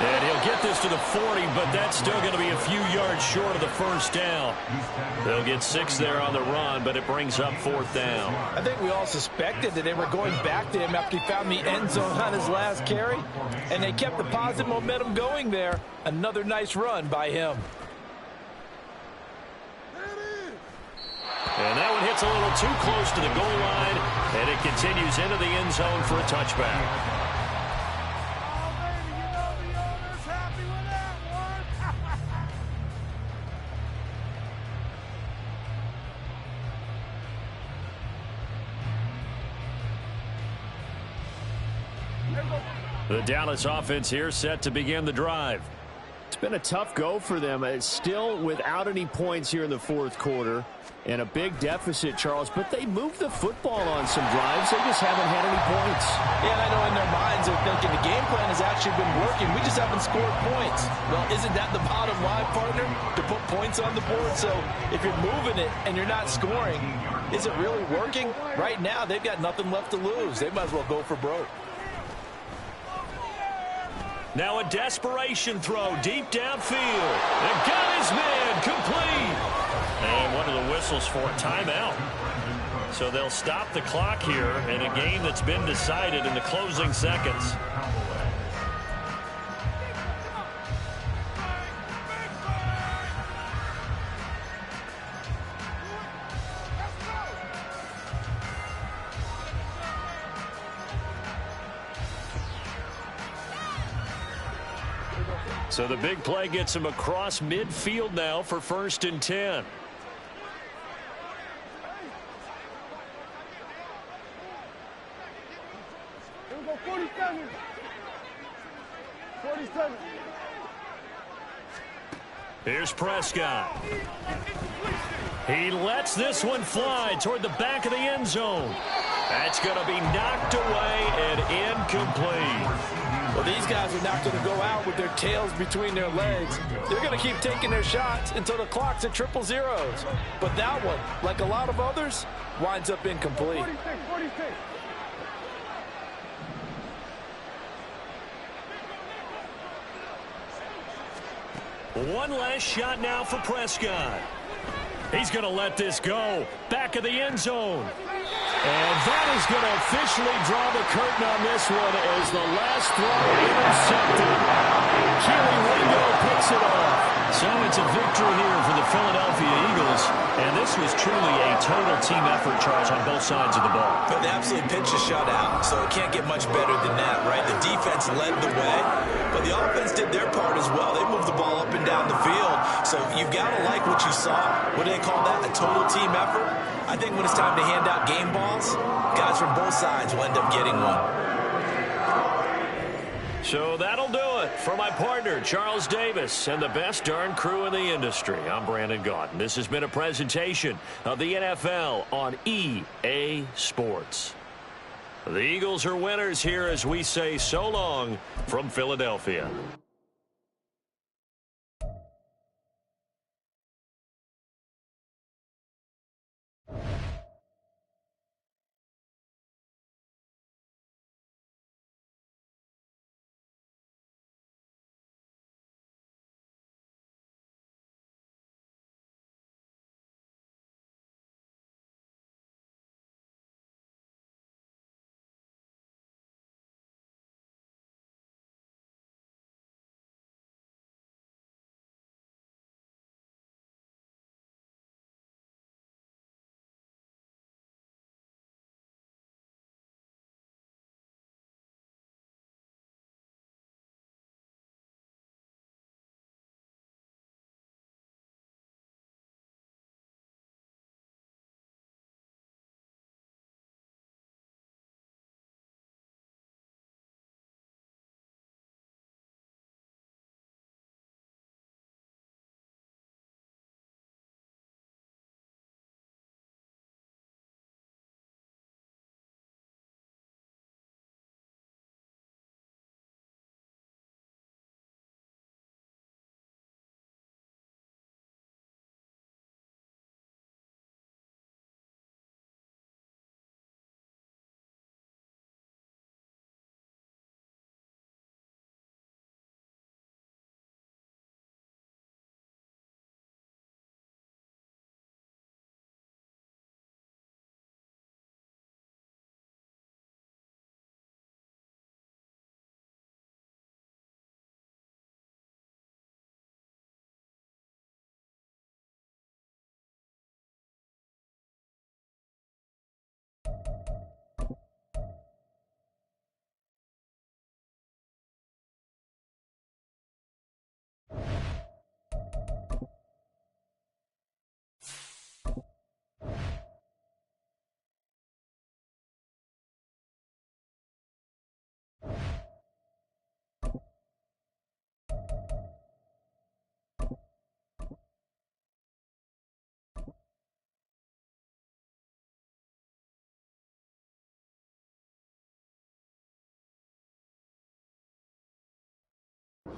And he'll get this to the 40, but that's still going to be a few yards short of the first down. They'll get 6 there on the run, but it brings up fourth down. I think we all suspected that they were going back to him after he found the end zone on his last carry, and they kept the positive momentum going there. Another nice run by him. And that one hits a little too close to the goal line, and it continues into the end zone for a touchback. The Dallas offense here set to begin the drive. It's been a tough go for them. It's still without any points here in the fourth quarter and a big deficit, Charles, but they moved the football on some drives. They just haven't had any points. Yeah, and I know in their minds they're thinking the game plan has actually been working. We just haven't scored points. Well, isn't that the bottom line, partner? To put points on the board. So if you're moving it and you're not scoring, is it really working? Right now, they've got nothing left to lose. They might as well go for broke. Now a desperation throw deep downfield. And got his man complete. And one of the whistles for a timeout. So they'll stop the clock here in a game that's been decided in the closing seconds. So the big play gets him across midfield now for 1st and 10. Here we go, 47. 47. Here's Prescott. He lets this one fly toward the back of the end zone. That's going to be knocked away and incomplete. Well, these guys are not going to go out with their tails between their legs. They're going to keep taking their shots until the clock's at 000s. But that one, like a lot of others, winds up incomplete. 46, 46. One last shot now for Prescott. He's going to let this go. Back of the end zone. And that is going to officially draw the curtain on this one as the last throw intercepted. Keely Ringo picks it off. So it's a victory here for the Philadelphia team effort, Charles, on both sides of the ball. But they absolutely pitched a shutout, so it can't get much better than that, right? The defense led the way, but the offense did their part as well. They moved the ball up and down the field, so you've got to like what you saw. What do they call that? A total team effort? I think when it's time to hand out game balls, guys from both sides will end up getting one. So that'll do it for my partner, Charles Davis, and the best darn crew in the industry. I'm Brandon Gaudin. This has been a presentation of the NFL on EA Sports. The Eagles are winners here as we say so long from Philadelphia.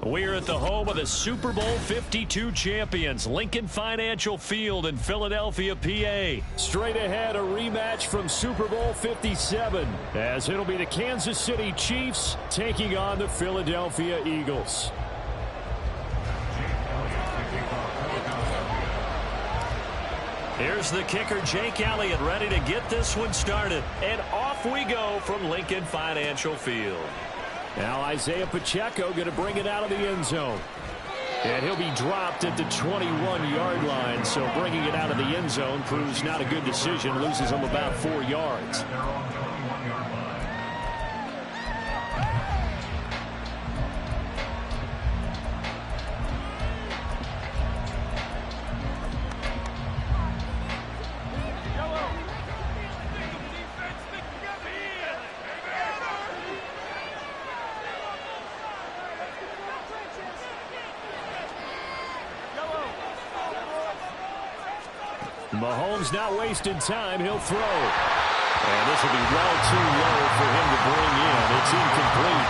We're at the home of the Super Bowl 52 champions, Lincoln Financial Field in Philadelphia, PA. Straight ahead, a rematch from Super Bowl 57, as it'll be the Kansas City Chiefs taking on the Philadelphia Eagles. Here's the kicker, Jake Elliott, ready to get this one started. And off we go from Lincoln Financial Field. Now Isaiah Pacheco going to bring it out of the end zone. And he'll be dropped at the 21-yard line. So bringing it out of the end zone proves not a good decision. Loses him about 4 yards. Mahomes not wasting time. He'll throw. And this will be well too low for him to bring in. It's incomplete.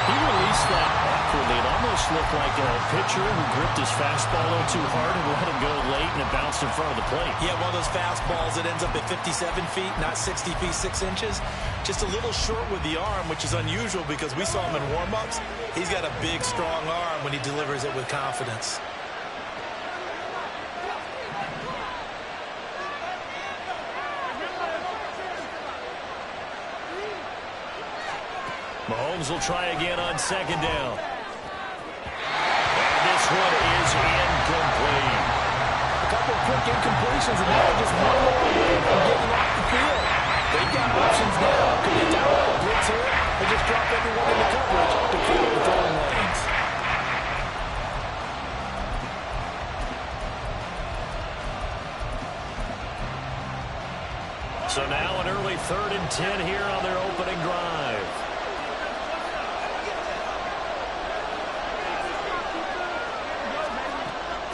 He released that awkwardly. It almost looked like a pitcher who gripped his fastball a little too hard and let it go late, and it bounced in front of the plate. Yeah, one of those fastballs that ends up at 57 feet, not 60 feet, 6 inches. Just a little short with the arm, which is unusual because we saw him in warm-ups. He's got a big, strong arm when he delivers it with confidence. Mahomes will try again on second down. And this one is incomplete. A couple quick incompletions, and now they're just one more away from getting off the field. They've got options now. Could they downright blitz here or just drop everyone into coverage to clear the throwing lanes? So now an early 3rd and 10 here on their opening drive.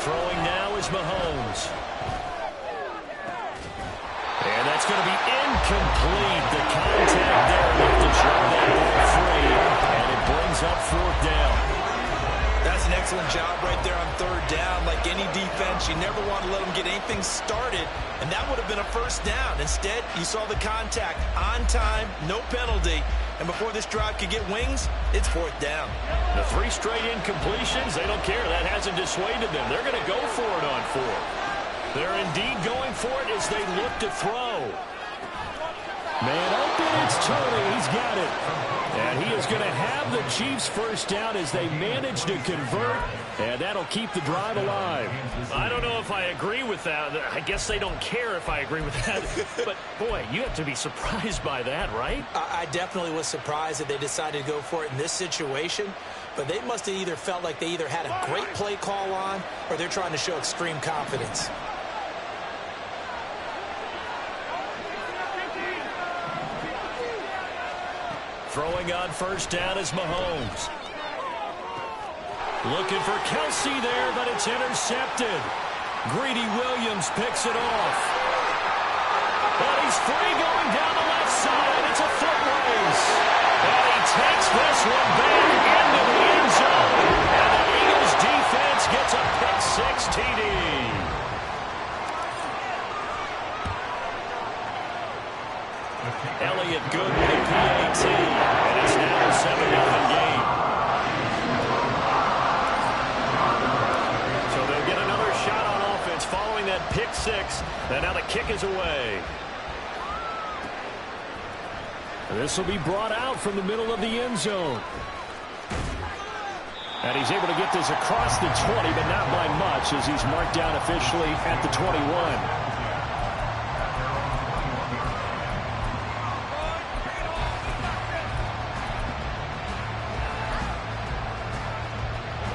Throwing now is Mahomes. And that's going to be incomplete. The contact there enough to drop that ball free. And it brings up 4th down. That's an excellent job right there on 3rd down. Like any defense, you never want to let them get anything started, and that would have been a 1st down. Instead, you saw the contact on time, no penalty, and before this drive could get wings, it's 4th down. The 3 straight incompletions, they don't care. That hasn't dissuaded them. They're going to go for it on 4th. They're indeed going for it as they look to throw. Man open, it's Tony. He's got it. And he is going to have the Chiefs 1st down as they manage to convert, and that'll keep the drive alive. I don't know if I agree with that. I guess they don't care if I agree with that. But, boy, you have to be surprised by that, right? I definitely was surprised that they decided to go for it in this situation, but they must have either felt like they either had a great play call on or they're trying to show extreme confidence. Throwing on 1st down is Mahomes. Looking for Kelsey there, but it's intercepted. Greedy Williams picks it off. But he's free going down the left side. It's a foot race. And he takes this one back into the end zone. And the Eagles defense gets a pick-6 TD. Elliott good with a PAT, and it's now a 7-0 game. So they'll get another shot on offense following that pick-6, and now the kick is away. This will be brought out from the middle of the end zone. And he's able to get this across the 20, but not by much, as he's marked down officially at the 21.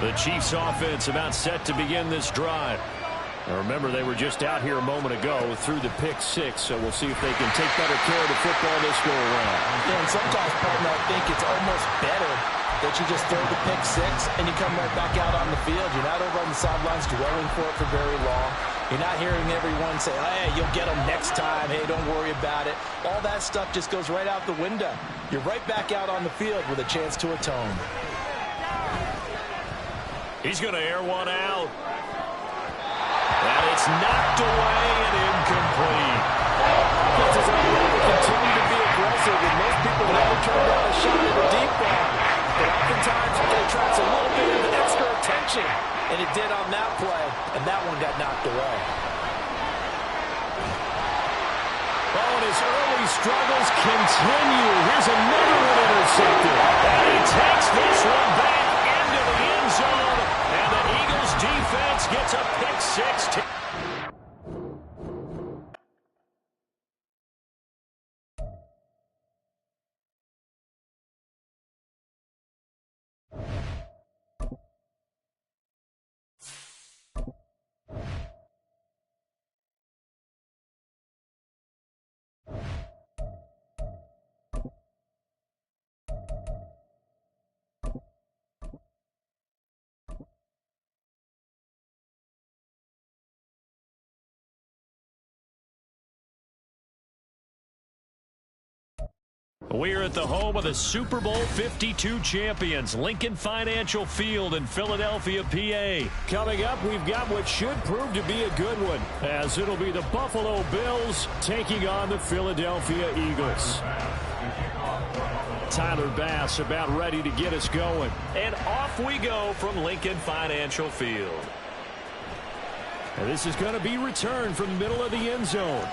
The Chiefs offense about set to begin this drive. Now remember, they were just out here a moment ago through the pick-6, so we'll see if they can take better care of the football this go around. Yeah, and sometimes, partner, I think it's almost better that you just throw the pick-6 and you come right back out on the field. You're not over on the sidelines dwelling for it for very long. You're not hearing everyone say, hey, you'll get them next time. Hey, don't worry about it. All that stuff just goes right out the window. You're right back out on the field with a chance to atone. He's going to air one out. And it's knocked away and incomplete. Defenses are going to continue to be aggressive, and most people never turn down a shot at the deep ball. But oftentimes it attracts a little bit of extra attention, and it did on that play, and that one got knocked away. Oh, and his early struggles continue. Here's another one intercepted. And he takes this one back into the end zone. And the Eagles defense gets a pick-6. We're at the home of the Super Bowl 52 champions, Lincoln Financial Field in Philadelphia, PA. Coming up, we've got what should prove to be a good one, as it'll be the Buffalo Bills taking on the Philadelphia Eagles. Tyler Bass about ready to get us going. And off we go from Lincoln Financial Field. And this is going to be returned from the middle of the end zone.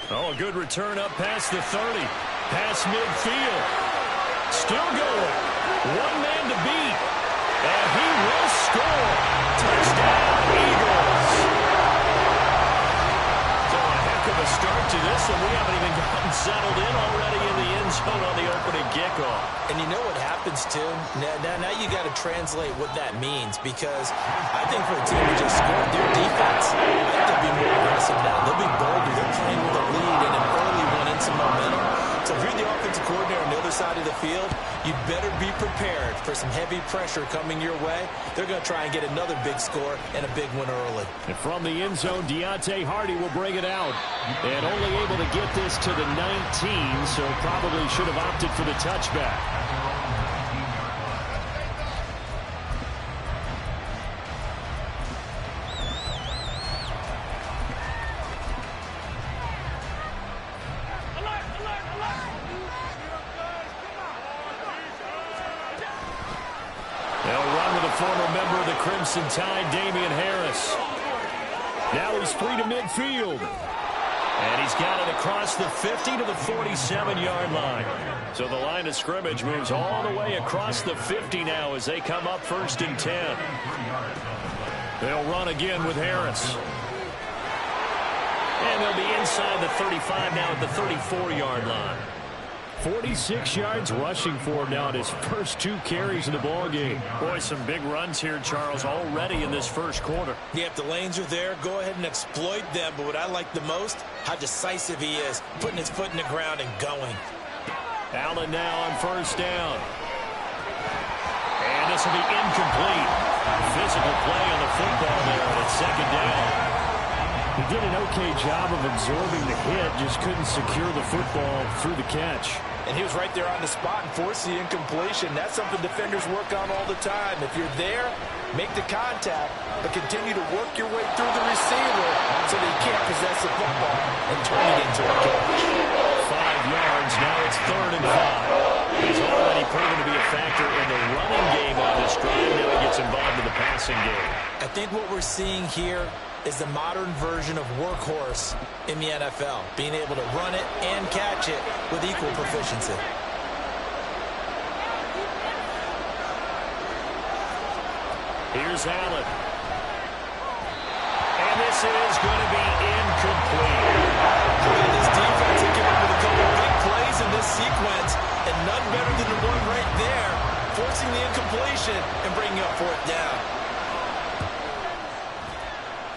Oh, a good return up past the 30. Past midfield. Still going. One man to beat. And he will score. Touchdown, Eagles. settled in already in the end zone on the opening kickoff. And you know what happens, too? Now you got to translate what that means, because I think for a team who just scored, their defense, I think they'll be more aggressive now. They'll be bolder. They're playing with a lead and an early one and some momentum. So if you're the offensive coordinator on the other side of the field, you better be prepared for some heavy pressure coming your way. They're going to try and get another big score and a big one early. And from the end zone, Deontay Hardy will bring it out. And only able to get this to the 19, so probably should have opted for the touchback. Former member of the Crimson Tide, Damian Harris. Now he's free to midfield. And he's got it across the 50 to the 47-yard line. So the line of scrimmage moves all the way across the 50 now as they come up 1st and 10. They'll run again with Harris. And they'll be inside the 35 now at the 34-yard line. 46 yards rushing for him now in his first 2 carries in the ballgame. Boy, some big runs here, Charles, already in this first quarter. Yeah, if the lanes are there, go ahead and exploit them. But what I like the most, how decisive he is, putting his foot in the ground and going. Allen now on 1st down. And this will be incomplete. Physical play on the football there, and it's 2nd down. He did an okay job of absorbing the hit, just couldn't secure the football through the catch. And he was right there on the spot and forced the incompletion. That's something defenders work on all the time. If you're there, make the contact, but continue to work your way through the receiver so that you can't possess the football and turn it into a catch. 5 yards, now it's 3rd and 5. He's already proven to be a factor in the running game on this drive. Now he gets involved in the passing game. I think what we're seeing here is the modern version of workhorse in the NFL, being able to run it and catch it with equal proficiency. Here's Allen. And this is going to be incomplete. This defense has given up with a couple big plays in this sequence, and none better than the one right there, forcing the incompletion and bringing up 4th down.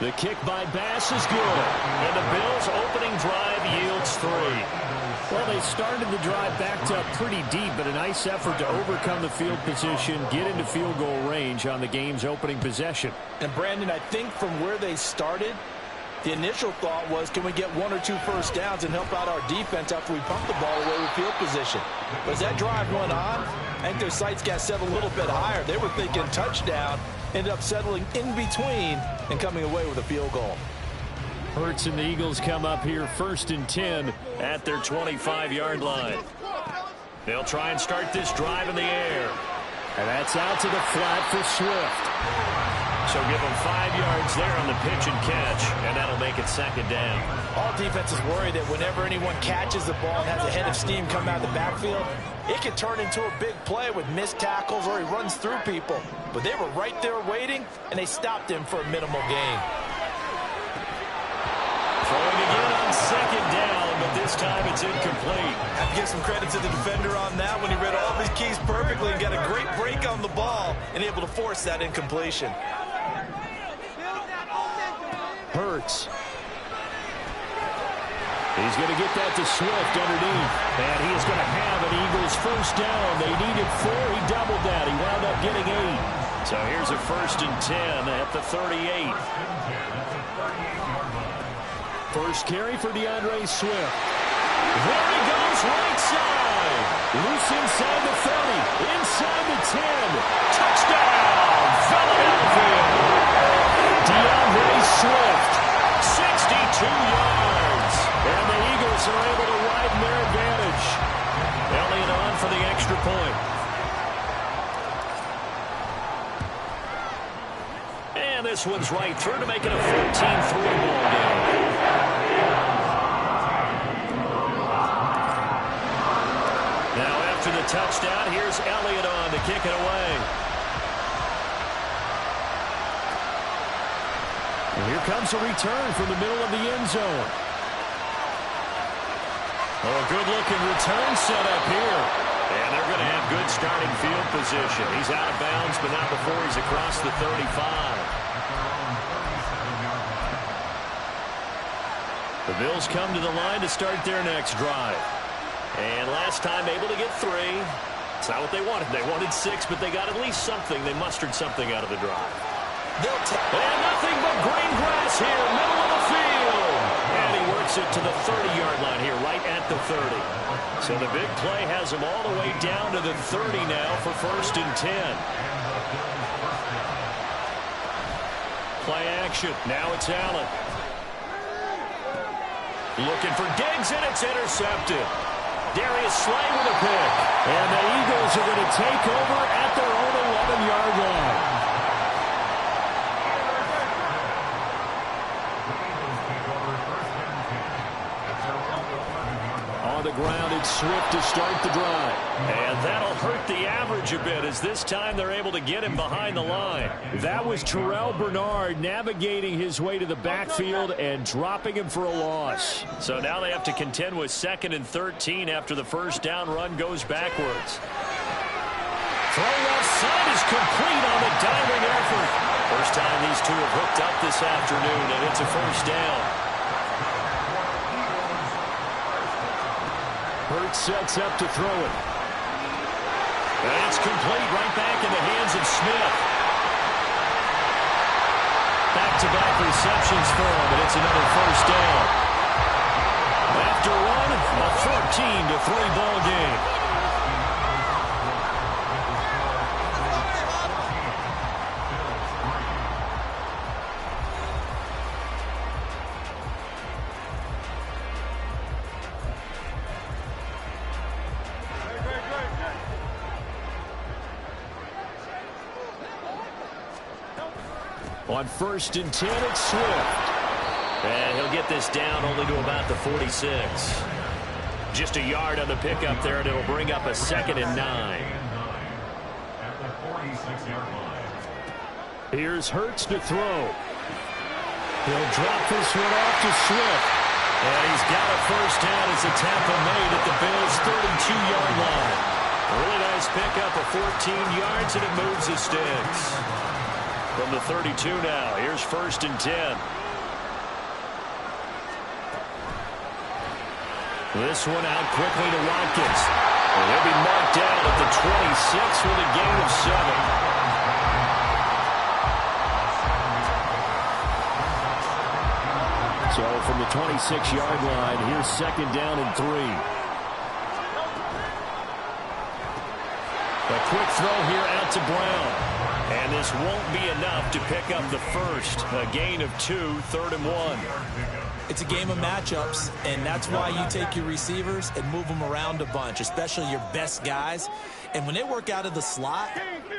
The kick by Bass is good, and the Bills' opening drive yields 3. Well, they started the drive backed up pretty deep, but a nice effort to overcome the field position, get into field goal range on the game's opening possession. And, Brandon, I think from where they started, the initial thought was, can we get 1 or 2 first downs and help out our defense after we pump the ball away with field position? But as that drive went on, I think their sights got set a little bit higher. They were thinking touchdown, ended up settling in between and coming away with a field goal. Hurts and the Eagles come up here 1st and 10 at their 25-yard line. They'll try and start this drive in the air. And that's out to the flat for Swift. So give them 5 yards there on the pitch and catch, and that'll make it 2nd down. All defenses worry that whenever anyone catches the ball and has a head of steam come out of the backfield, it can turn into a big play with missed tackles or he runs through people. But they were right there waiting, and they stopped him for a minimal gain. Throwing again on 2nd down, but this time it's incomplete. I have to give some credit to the defender on that when he read all of his keys perfectly and got a great break on the ball and able to force that incompletion. Hurts. He's going to get that to Swift underneath. And he is going to have an Eagles 1st down. They needed 4. He doubled that. He wound up getting 8. So here's a 1st and 10 at the 38. First carry for DeAndre Swift. There he goes, right side. Loose inside the 30. Inside the 10. Touchdown, Philadelphia. DeAndre Swift. 62 yards. And the Eagles are able to widen their advantage. Elliott on for the extra point. And this one's right through to make it a 14-3 ball game. Now after the touchdown, here's Elliott on to kick it away. And here comes a return from the middle of the end zone. Oh, good-looking return set up here. And they're going to have good starting field position. He's out of bounds, but not before he's across the 35. The Bills come to the line to start their next drive. And last time able to get 3. It's not what they wanted. They wanted 6, but they got at least something. They mustered something out of the drive. And nothing but green grass here, middle of the field. And he works it to the 30-yard line here, right at the 30. So the big play has him all the way down to the 30 now for 1st and 10. Play action. Now it's Allen. Looking for Diggs, and it's intercepted. Darius Slay with a pick. And the Eagles are going to take over at their own 11-yard line. On the ground, it's Swift to start the drive. And that'll hurt the average a bit as this time they're able to get him behind the line. That was Terrell Bernard navigating his way to the backfield and dropping him for a loss. So now they have to contend with 2nd and 13 after the first down run goes backwards. Throw left side is complete on the diving effort. First time these two have hooked up this afternoon, and it's a first down. Hurts sets up to throw it. And it's complete right back in the hands of Smith. Back-to-back receptions for him, and it's another first down. After one, a 14-3 ball game. On 1st and 10, it's Swift. And he'll get this down only to about the 46. Just a yard on the pickup there, and it'll bring up a 2nd and 9. At the 46-yard line. Here's Hurts to throw. He'll drop this one off to Swift. And he's got a first down as a tackle made at the Bills' 32-yard line. A really nice pickup of 14 yards, and it moves the sticks. From the 32 now, here's 1st and 10. This one out quickly to Watkins. And he'll be marked down at the 26 with a gain of 7. So from the 26-yard line, here's 2nd down and 3. A quick throw here out to Brown. And this won't be enough to pick up the first. A gain of 2, 3rd and 1. It's a game of matchups, and that's why you take your receivers and move them around a bunch, especially your best guys. And when they work out of the slot,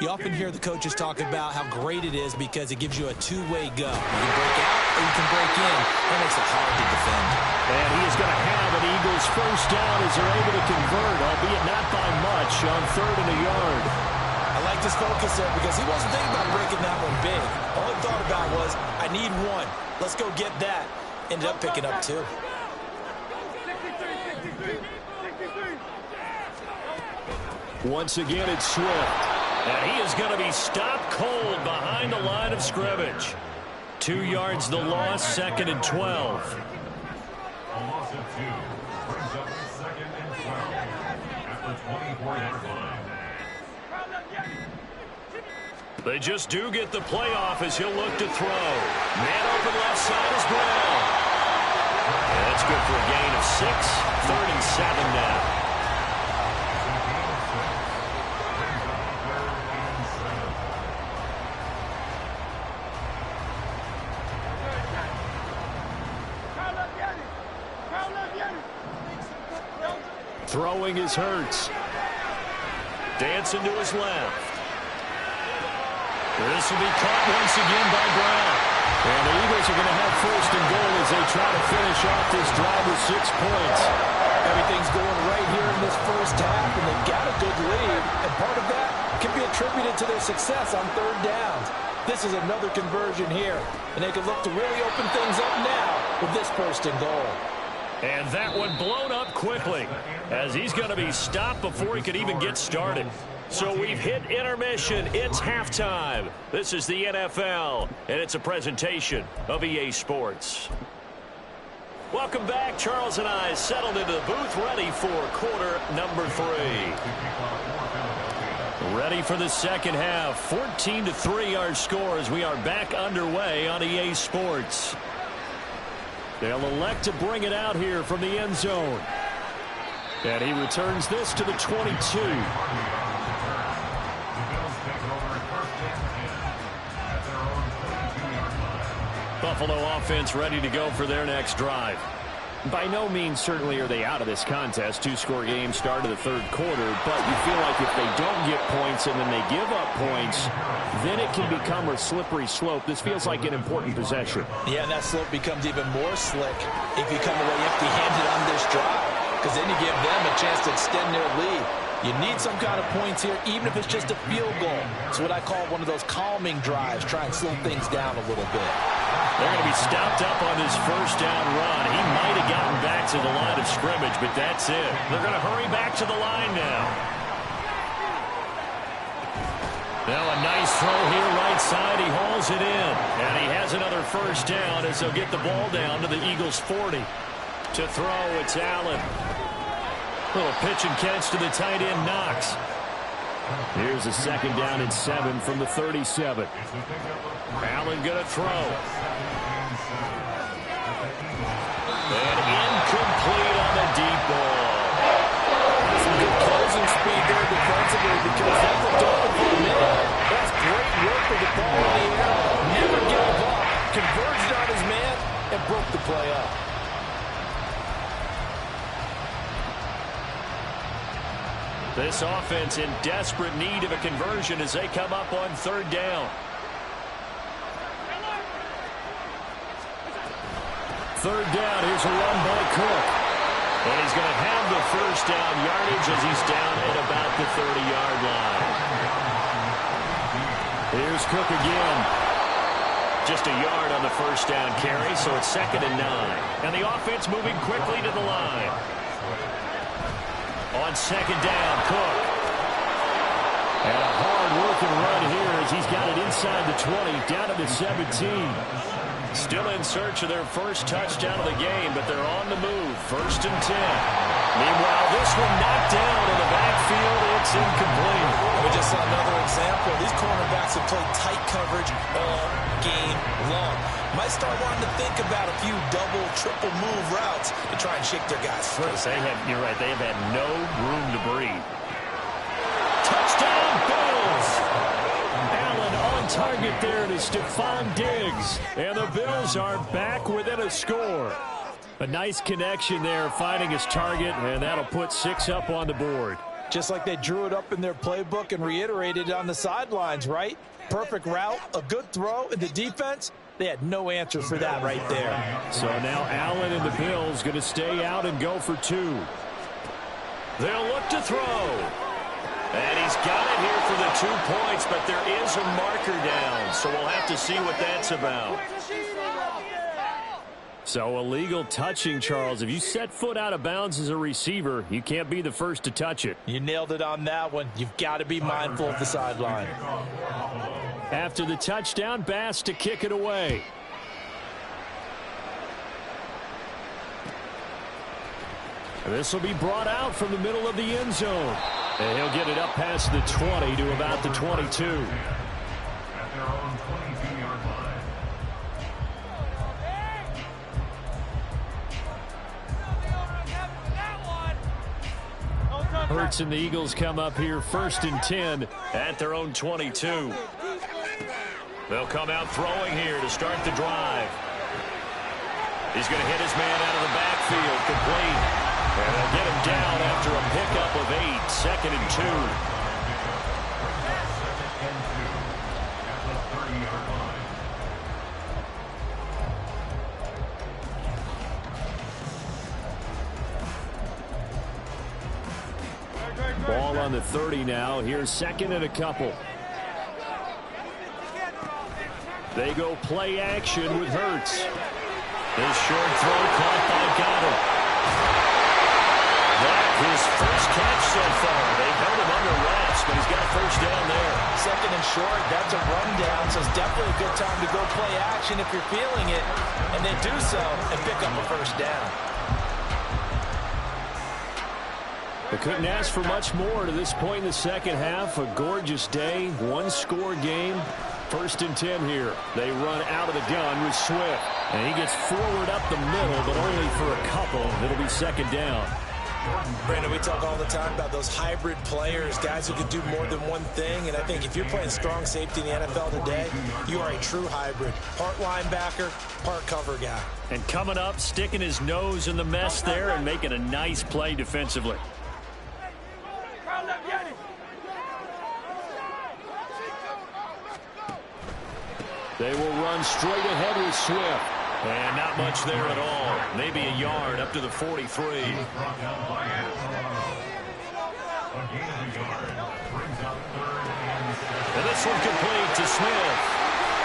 you often hear the coaches talk about how great it is because it gives you a two-way go. You can break out or you can break in. That makes it hard to defend. And he is going to have an Eagles first down as they're able to convert, albeit not by much, on 3rd and a yard. I like this focus there because he wasn't thinking about breaking that one big. All he thought about was, I need one. Let's go get that. Ended up picking up 2. Once again, it's Swift. And he is going to be stopped cold behind the line of scrimmage. 2 yards the loss, 2nd and 12. A loss of 2 brings up 2nd and 12 at the 24-yard line. They just do get the playoff as he'll look to throw. Man open left side is Brown. And that's good for a gain of 6. 3rd and 7 now. Throwing is Hurts. Dancing to his left. This will be caught once again by Brown. And the Eagles are going to have 1st and goal as they try to finish off this drive with 6 points. Everything's going right here in this first half, and they've got a good lead. And part of that can be attributed to their success on 3rd downs. This is another conversion here, and they can look to really open things up now with this 1st and goal. And that one blown up quickly as he's going to be stopped before he could even get started. So we've hit intermission. It's halftime. This is the NFL, and it's a presentation of EA Sports. Welcome back. Charles and I settled into the booth, ready for quarter number 3. Ready for the second half. 14-3 our score as we are back underway on EA Sports. They'll elect to bring it out here from the end zone. And he returns this to the 22. Buffalo offense ready to go for their next drive. By no means certainly are they out of this contest. 2-score game, start of the third quarter, but you feel like if they don't get points and then they give up points, then it can become a slippery slope. This feels like an important possession. Yeah, and that slope becomes even more slick if you come away empty-handed on this drive, because then you give them a chance to extend their lead. You need some kind of points here, even if it's just a field goal. It's what I call one of those calming drives. Try and slow things down a little bit. They're going to be stopped up on his first down run. He might have gotten back to the line of scrimmage, but that's it. They're going to hurry back to the line now. Now a nice throw here right side. He hauls it in. And he has another first down as they'll get the ball down to the Eagles' 40. To throw, it's Allen. Little pitch and catch to the tight end, Knox. Here's a second down and 7 from the 37. Allen going to throw. And incomplete on the deep ball. Some good closing speed there defensively because that's a double for a minute. That's great work with the ball in the air. Never gave up. Converged on his man and broke the play up. This offense in desperate need of a conversion as they come up on third down. Third down, here's a run by Cook. And he's going to have the first down yardage as he's down at about the 30-yard line. Here's Cook again. Just a yard on the first down carry, so it's 2nd and 9. And the offense moving quickly to the line. On second down, Cook. And a hard-working run here as he's got it inside the 20, down to the 17. Still in search of their first touchdown of the game, but they're on the move. 1st and 10. Meanwhile, this one knocked down in the backfield. It's incomplete. We just saw another example. These cornerbacks have played tight coverage all game long. Might start wanting to think about a few double, triple move routes to try and shake their guys free. You're right. They have had no room to breathe. Touchdown, Bills! Allen on target there to Stephon Diggs. And the Bills are back within a score. A nice connection there, finding his target, and that'll put 6 up on the board. Just like they drew it up in their playbook and reiterated it on the sidelines, right? Perfect route, a good throw, and the defense, they had no answer for that right there. So now Allen and the Bills going to stay out and go for 2. They'll look to throw. And he's got it here for the 2 points, but there is a marker down, so we'll have to see what that's about. So illegal touching, Charles. If you set foot out of bounds as a receiver, you can't be the first to touch it. You nailed it on that one. You've got to be mindful of the sideline. After the touchdown, Bass to kick it away. This will be brought out from the middle of the end zone. And he'll get it up past the 20 to about the 22. At their own 22-yard line. Hurts and the Eagles come up here 1st and 10 at their own 22. They'll come out throwing here to start the drive. He's going to hit his man out of the backfield, complete. And they'll get him down after a pickup of 8, 2nd and 2. Ball on the 30 now. Here's 2nd and a couple. They go play action with Hurts. This short throw caught by Goddard. his first catch so far. They've held him under wraps, but he's got a first down there. Second and short, that's a rundown, so it's definitely a good time to go play action if you're feeling it, and then do so and pick up a first down. They couldn't ask for much more to this point in the second half. A gorgeous day, one-score game. First and 10 here. They run out of the gun with Swift. And he gets forward up the middle, but only for a couple. It'll be second down. Brandon, we talk all the time about those hybrid players, guys who can do more than one thing. And I think if you're playing strong safety in the NFL today, you are a true hybrid. Part linebacker, part cover guy. And coming up, sticking his nose in the mess there and making a nice play defensively. They will run straight ahead with Swift. And not much there at all. Maybe a yard up to the 43. And this one complete to Smith.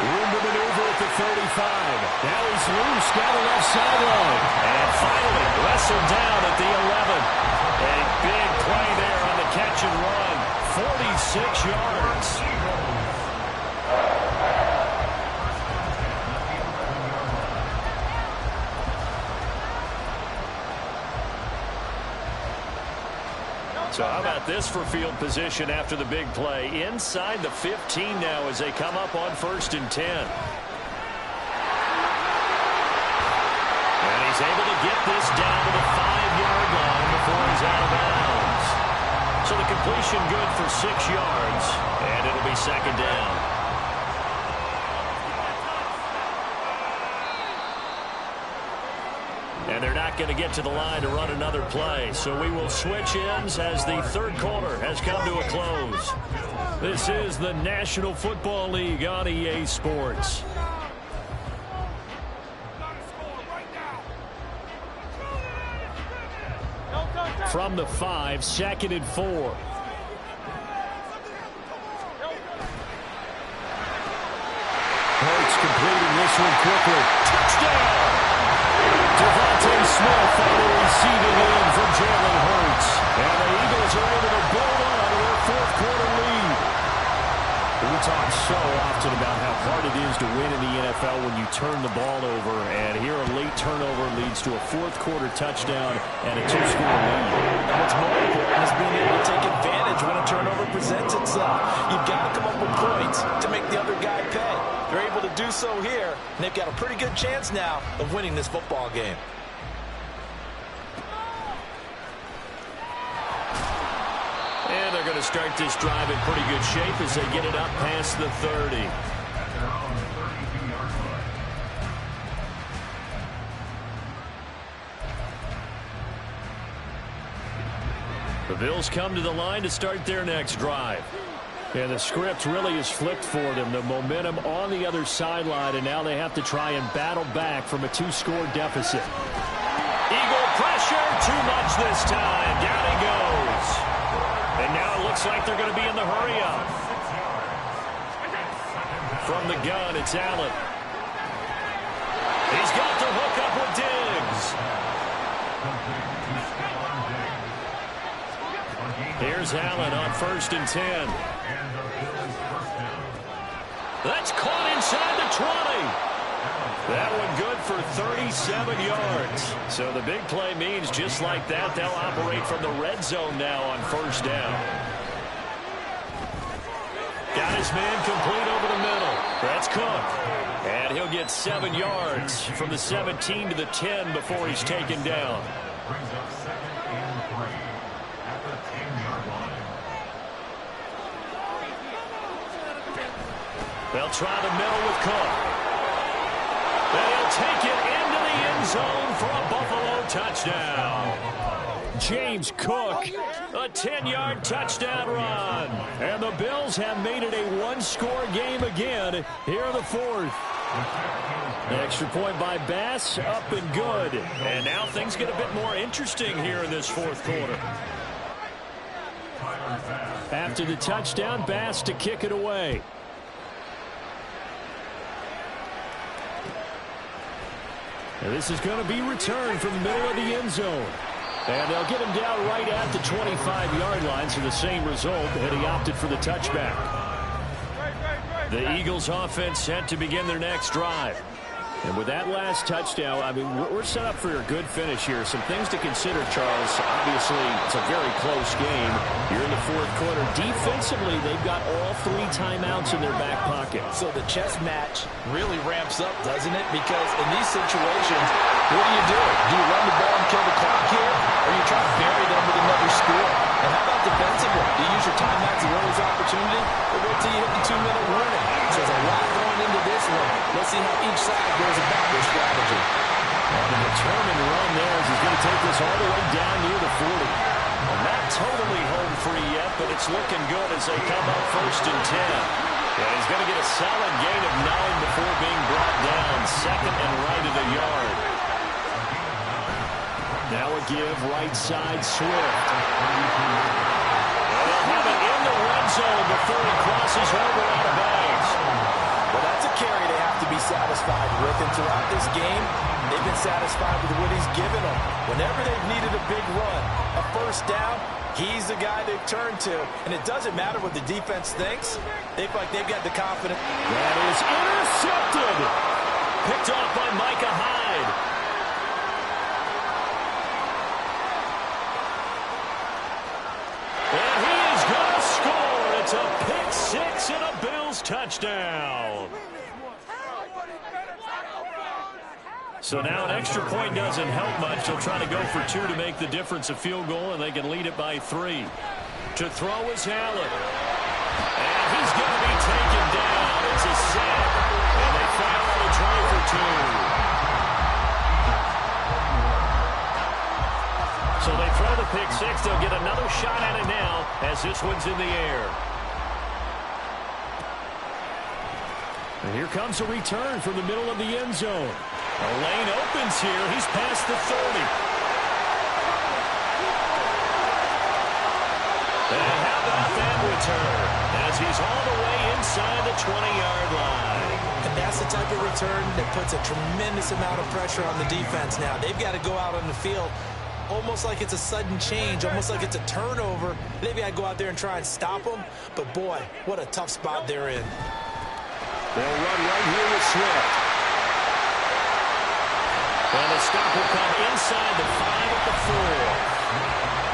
Room to maneuver at the 35. Now he's loose down the left sideline. And finally wrestled down at the 11. A big play there on the catch and run. 46 yards. So how about this for field position after the big play? Inside the 15 now as they come up on first and 10. And he's able to get this down to the 5-yard line before he's out of bounds. So the completion good for 6 yards, and it'll be second down. And they're not going to get to the line to run another play. So we will switch ends as the third quarter has come to a close. This is the National Football League on EA Sports. From the 5, 2nd and 4. Hurts completing this one quickly. Touchdown! Devontae Smith on the receiving end from Jalen Hurts. And the Eagles are able to build on their fourth-quarter lead. We talk so often about how hard it is to win in the NFL when you turn the ball over. And here a late turnover leads to a fourth-quarter touchdown and a 2-score lead. And what's more important is being able to take advantage when a turnover presents itself. You've got to come up with points to make the other guy pay. They're able to do so here, and they've got a pretty good chance now of winning this football game. And they're going to start this drive in pretty good shape as they get it up past the 30. The Bills come to the line to start their next drive. And the script really is flipped for them. The momentum on the other sideline, and now they have to try and battle back from a 2-score deficit. Eagle pressure, too much this time. Down he goes. And now it looks like they're going to be in the hurry-up. From the gun, it's Allen. He's got the hook up with Diggs. Here's Allen on first and 10. That's caught inside the 20. That one good for 37 yards. So the big play means just like that, they'll operate from the red zone now on first down. Got his man complete over the middle. That's Cook. And he'll get 7 yards from the 17 to the 10 before he's taken down. Brings up 2nd and 3 at the 10-yard line. They'll try the middle with Cook. And he'll take it into the end zone for a Buffalo touchdown. James Cook, a 10-yard touchdown run. And the Bills have made it a one-score game again here in the fourth. The extra point by Bass, up and good. And now things get a bit more interesting here in this fourth quarter. After the touchdown, Bass to kick it away. And this is going to be returned from the middle of the end zone. And they'll get him down right at the 25-yard line, so the same result, and he opted for the touchback. The Eagles offense set to begin their next drive. And with that last touchdown, I mean, we're set up for a good finish here. Some things to consider, Charles. Obviously, it's a very close game. You're in the fourth quarter. Defensively, they've got all 3 timeouts in their back pocket. So the chess match really ramps up, doesn't it? Because in these situations, what do? Do you run the ball and kill the clock here? Or you try to bury them with another score? And how about defensively? Do you use your timeouts as well as opportunity? Or wait till you hit the 2-minute warning? So there's a lot going into this one. Let's see how each side goes about their strategy. And the determined run there as he's going to take this all the way down near the 40. Well, not totally home free yet, but it's looking good as they come up 1st and 10. Yeah, he's going to get a solid gain of 9 before being brought down. 2nd and right of the yard. Now a give right side Swift. They'll have it in the red zone before he crosses over out of bounds. Well, that's a carry they have to be satisfied with. And throughout this game, they've been satisfied with what he's given them. Whenever they've needed a big run, a first down, he's the guy they've turned to. And it doesn't matter what the defense thinks. They feel like they've got the confidence. That is intercepted. Picked off by Micah Hyde. And he is going to score. It's a pick 6 and a Bills touchdown. So now an extra point doesn't help much. They'll try to go for 2 to make the difference a field goal, and they can lead it by 3. To throw is Allen. And he's going to be taken down. It's a sack, and they foul on the try for 2. So they throw the pick 6. They'll get another shot at it now as this one's in the air. And here comes a return from the middle of the end zone. A lane opens here. He's past the 30. And how about that return? As he's all the way inside the 20-yard line. And that's the type of return that puts a tremendous amount of pressure on the defense now. They've got to go out on the field almost like it's a sudden change, almost like it's a turnover. They've got to go out there and try and stop them. But, boy, what a tough spot they're in. They'll run right here with Swift. And the stop will come inside the 5 at the 4.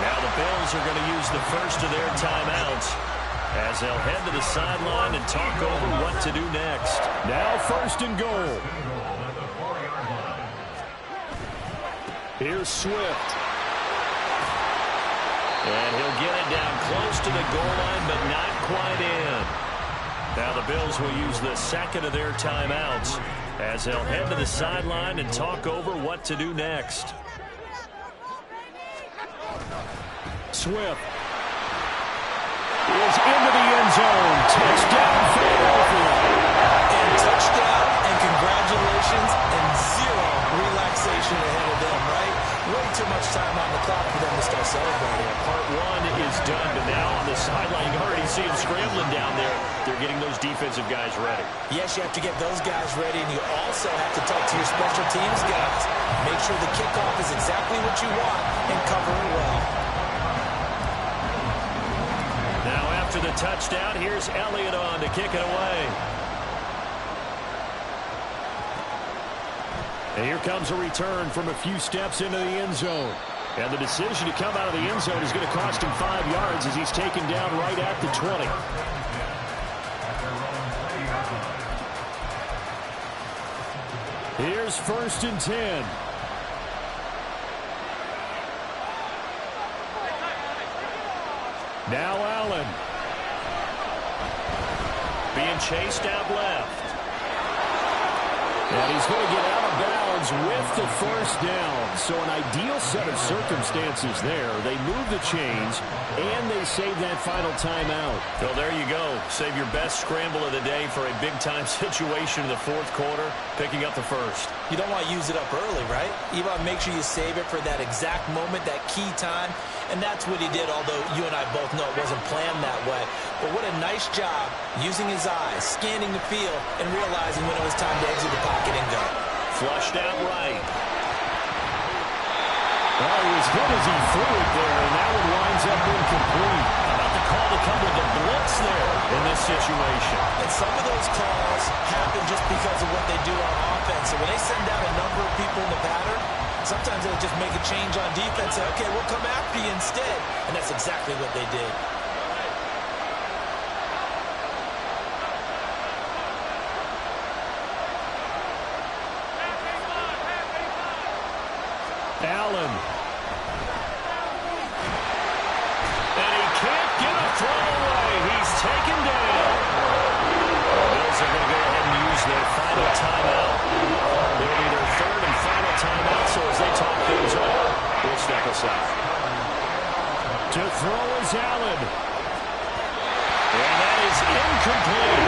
Now the Bills are going to use the first of their timeouts as they'll head to the sideline and talk over what to do next. Now 1st and goal. Here's Swift. And he'll get it down close to the goal line, but not quite in. Now the Bills will use the 2nd of their timeouts as they'll head to the sideline and talk over what to do next. Swift is into the end zone. Touchdown, Philadelphia. And touchdown, and congratulations, and 0 relaxation ahead of them, right? Way too much time on the clock for them to start celebrating. Part 1 is done, but now on the sideline, you can already see them scrambling down there. They're getting those defensive guys ready. Yes, you have to get those guys ready, and you also have to talk to your special teams guys. Make sure the kickoff is exactly what you want and cover it well. Now after the touchdown, here's Elliott on to kick it away. And here comes a return from a few steps into the end zone. And the decision to come out of the end zone is going to cost him 5 yards as he's taken down right at the 20. Here's 1st and 10. Now Allen. Being chased out left. And he's going to get out of bounds with the first down. So an ideal set of circumstances there. They move the chains, and they save that final timeout. Well, there you go. Save your best scramble of the day for a big-time situation in the fourth quarter, picking up the first. You don't want to use it up early, right? You want to make sure you save it for that exact moment, that key time. And that's what he did, although you and I both know it wasn't planned that way. But what a nice job using his eyes, scanning the field, and realizing when it was time to exit the pocket and go. Flushed out right. Well, he was hit as he threw it there, and that one winds up incomplete. How about the call to come with the blitz there in this situation? And some of those calls happen just because of what they do on offense. So when they send out a number of people in the pattern, sometimes they'll just make a change on defense. Say, okay, we'll come after you instead. And that's exactly what they did. Allen. And he can't get a throw away. He's taken down. The Bills are going to go ahead and use their final timeout. It'll be their third and final timeout, so as they talk things over, we'll step aside. To throw is Allen. And that is incomplete.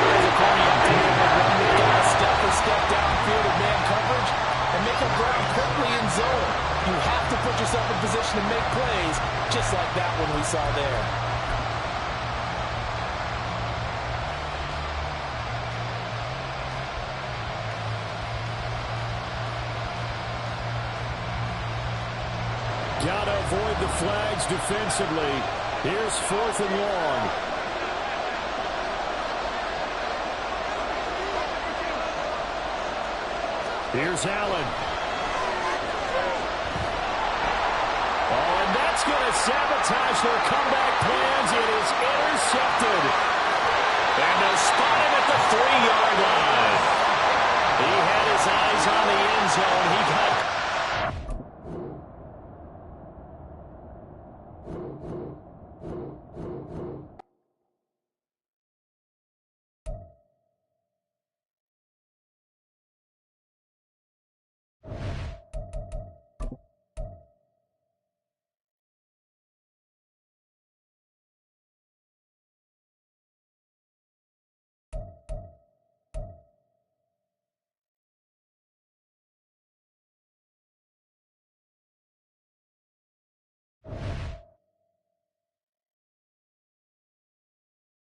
There's a corner you have to be able to run with guys step for step downfield of man coverage and make up ground quickly in zone. You have to put yourself in position to make plays, just like that one we saw there. Got to avoid the flags defensively. Here's 4th and long. Here's Allen. Oh, and that's going to sabotage their comeback plans. It is intercepted. And they'll spot him at the 3-yard line.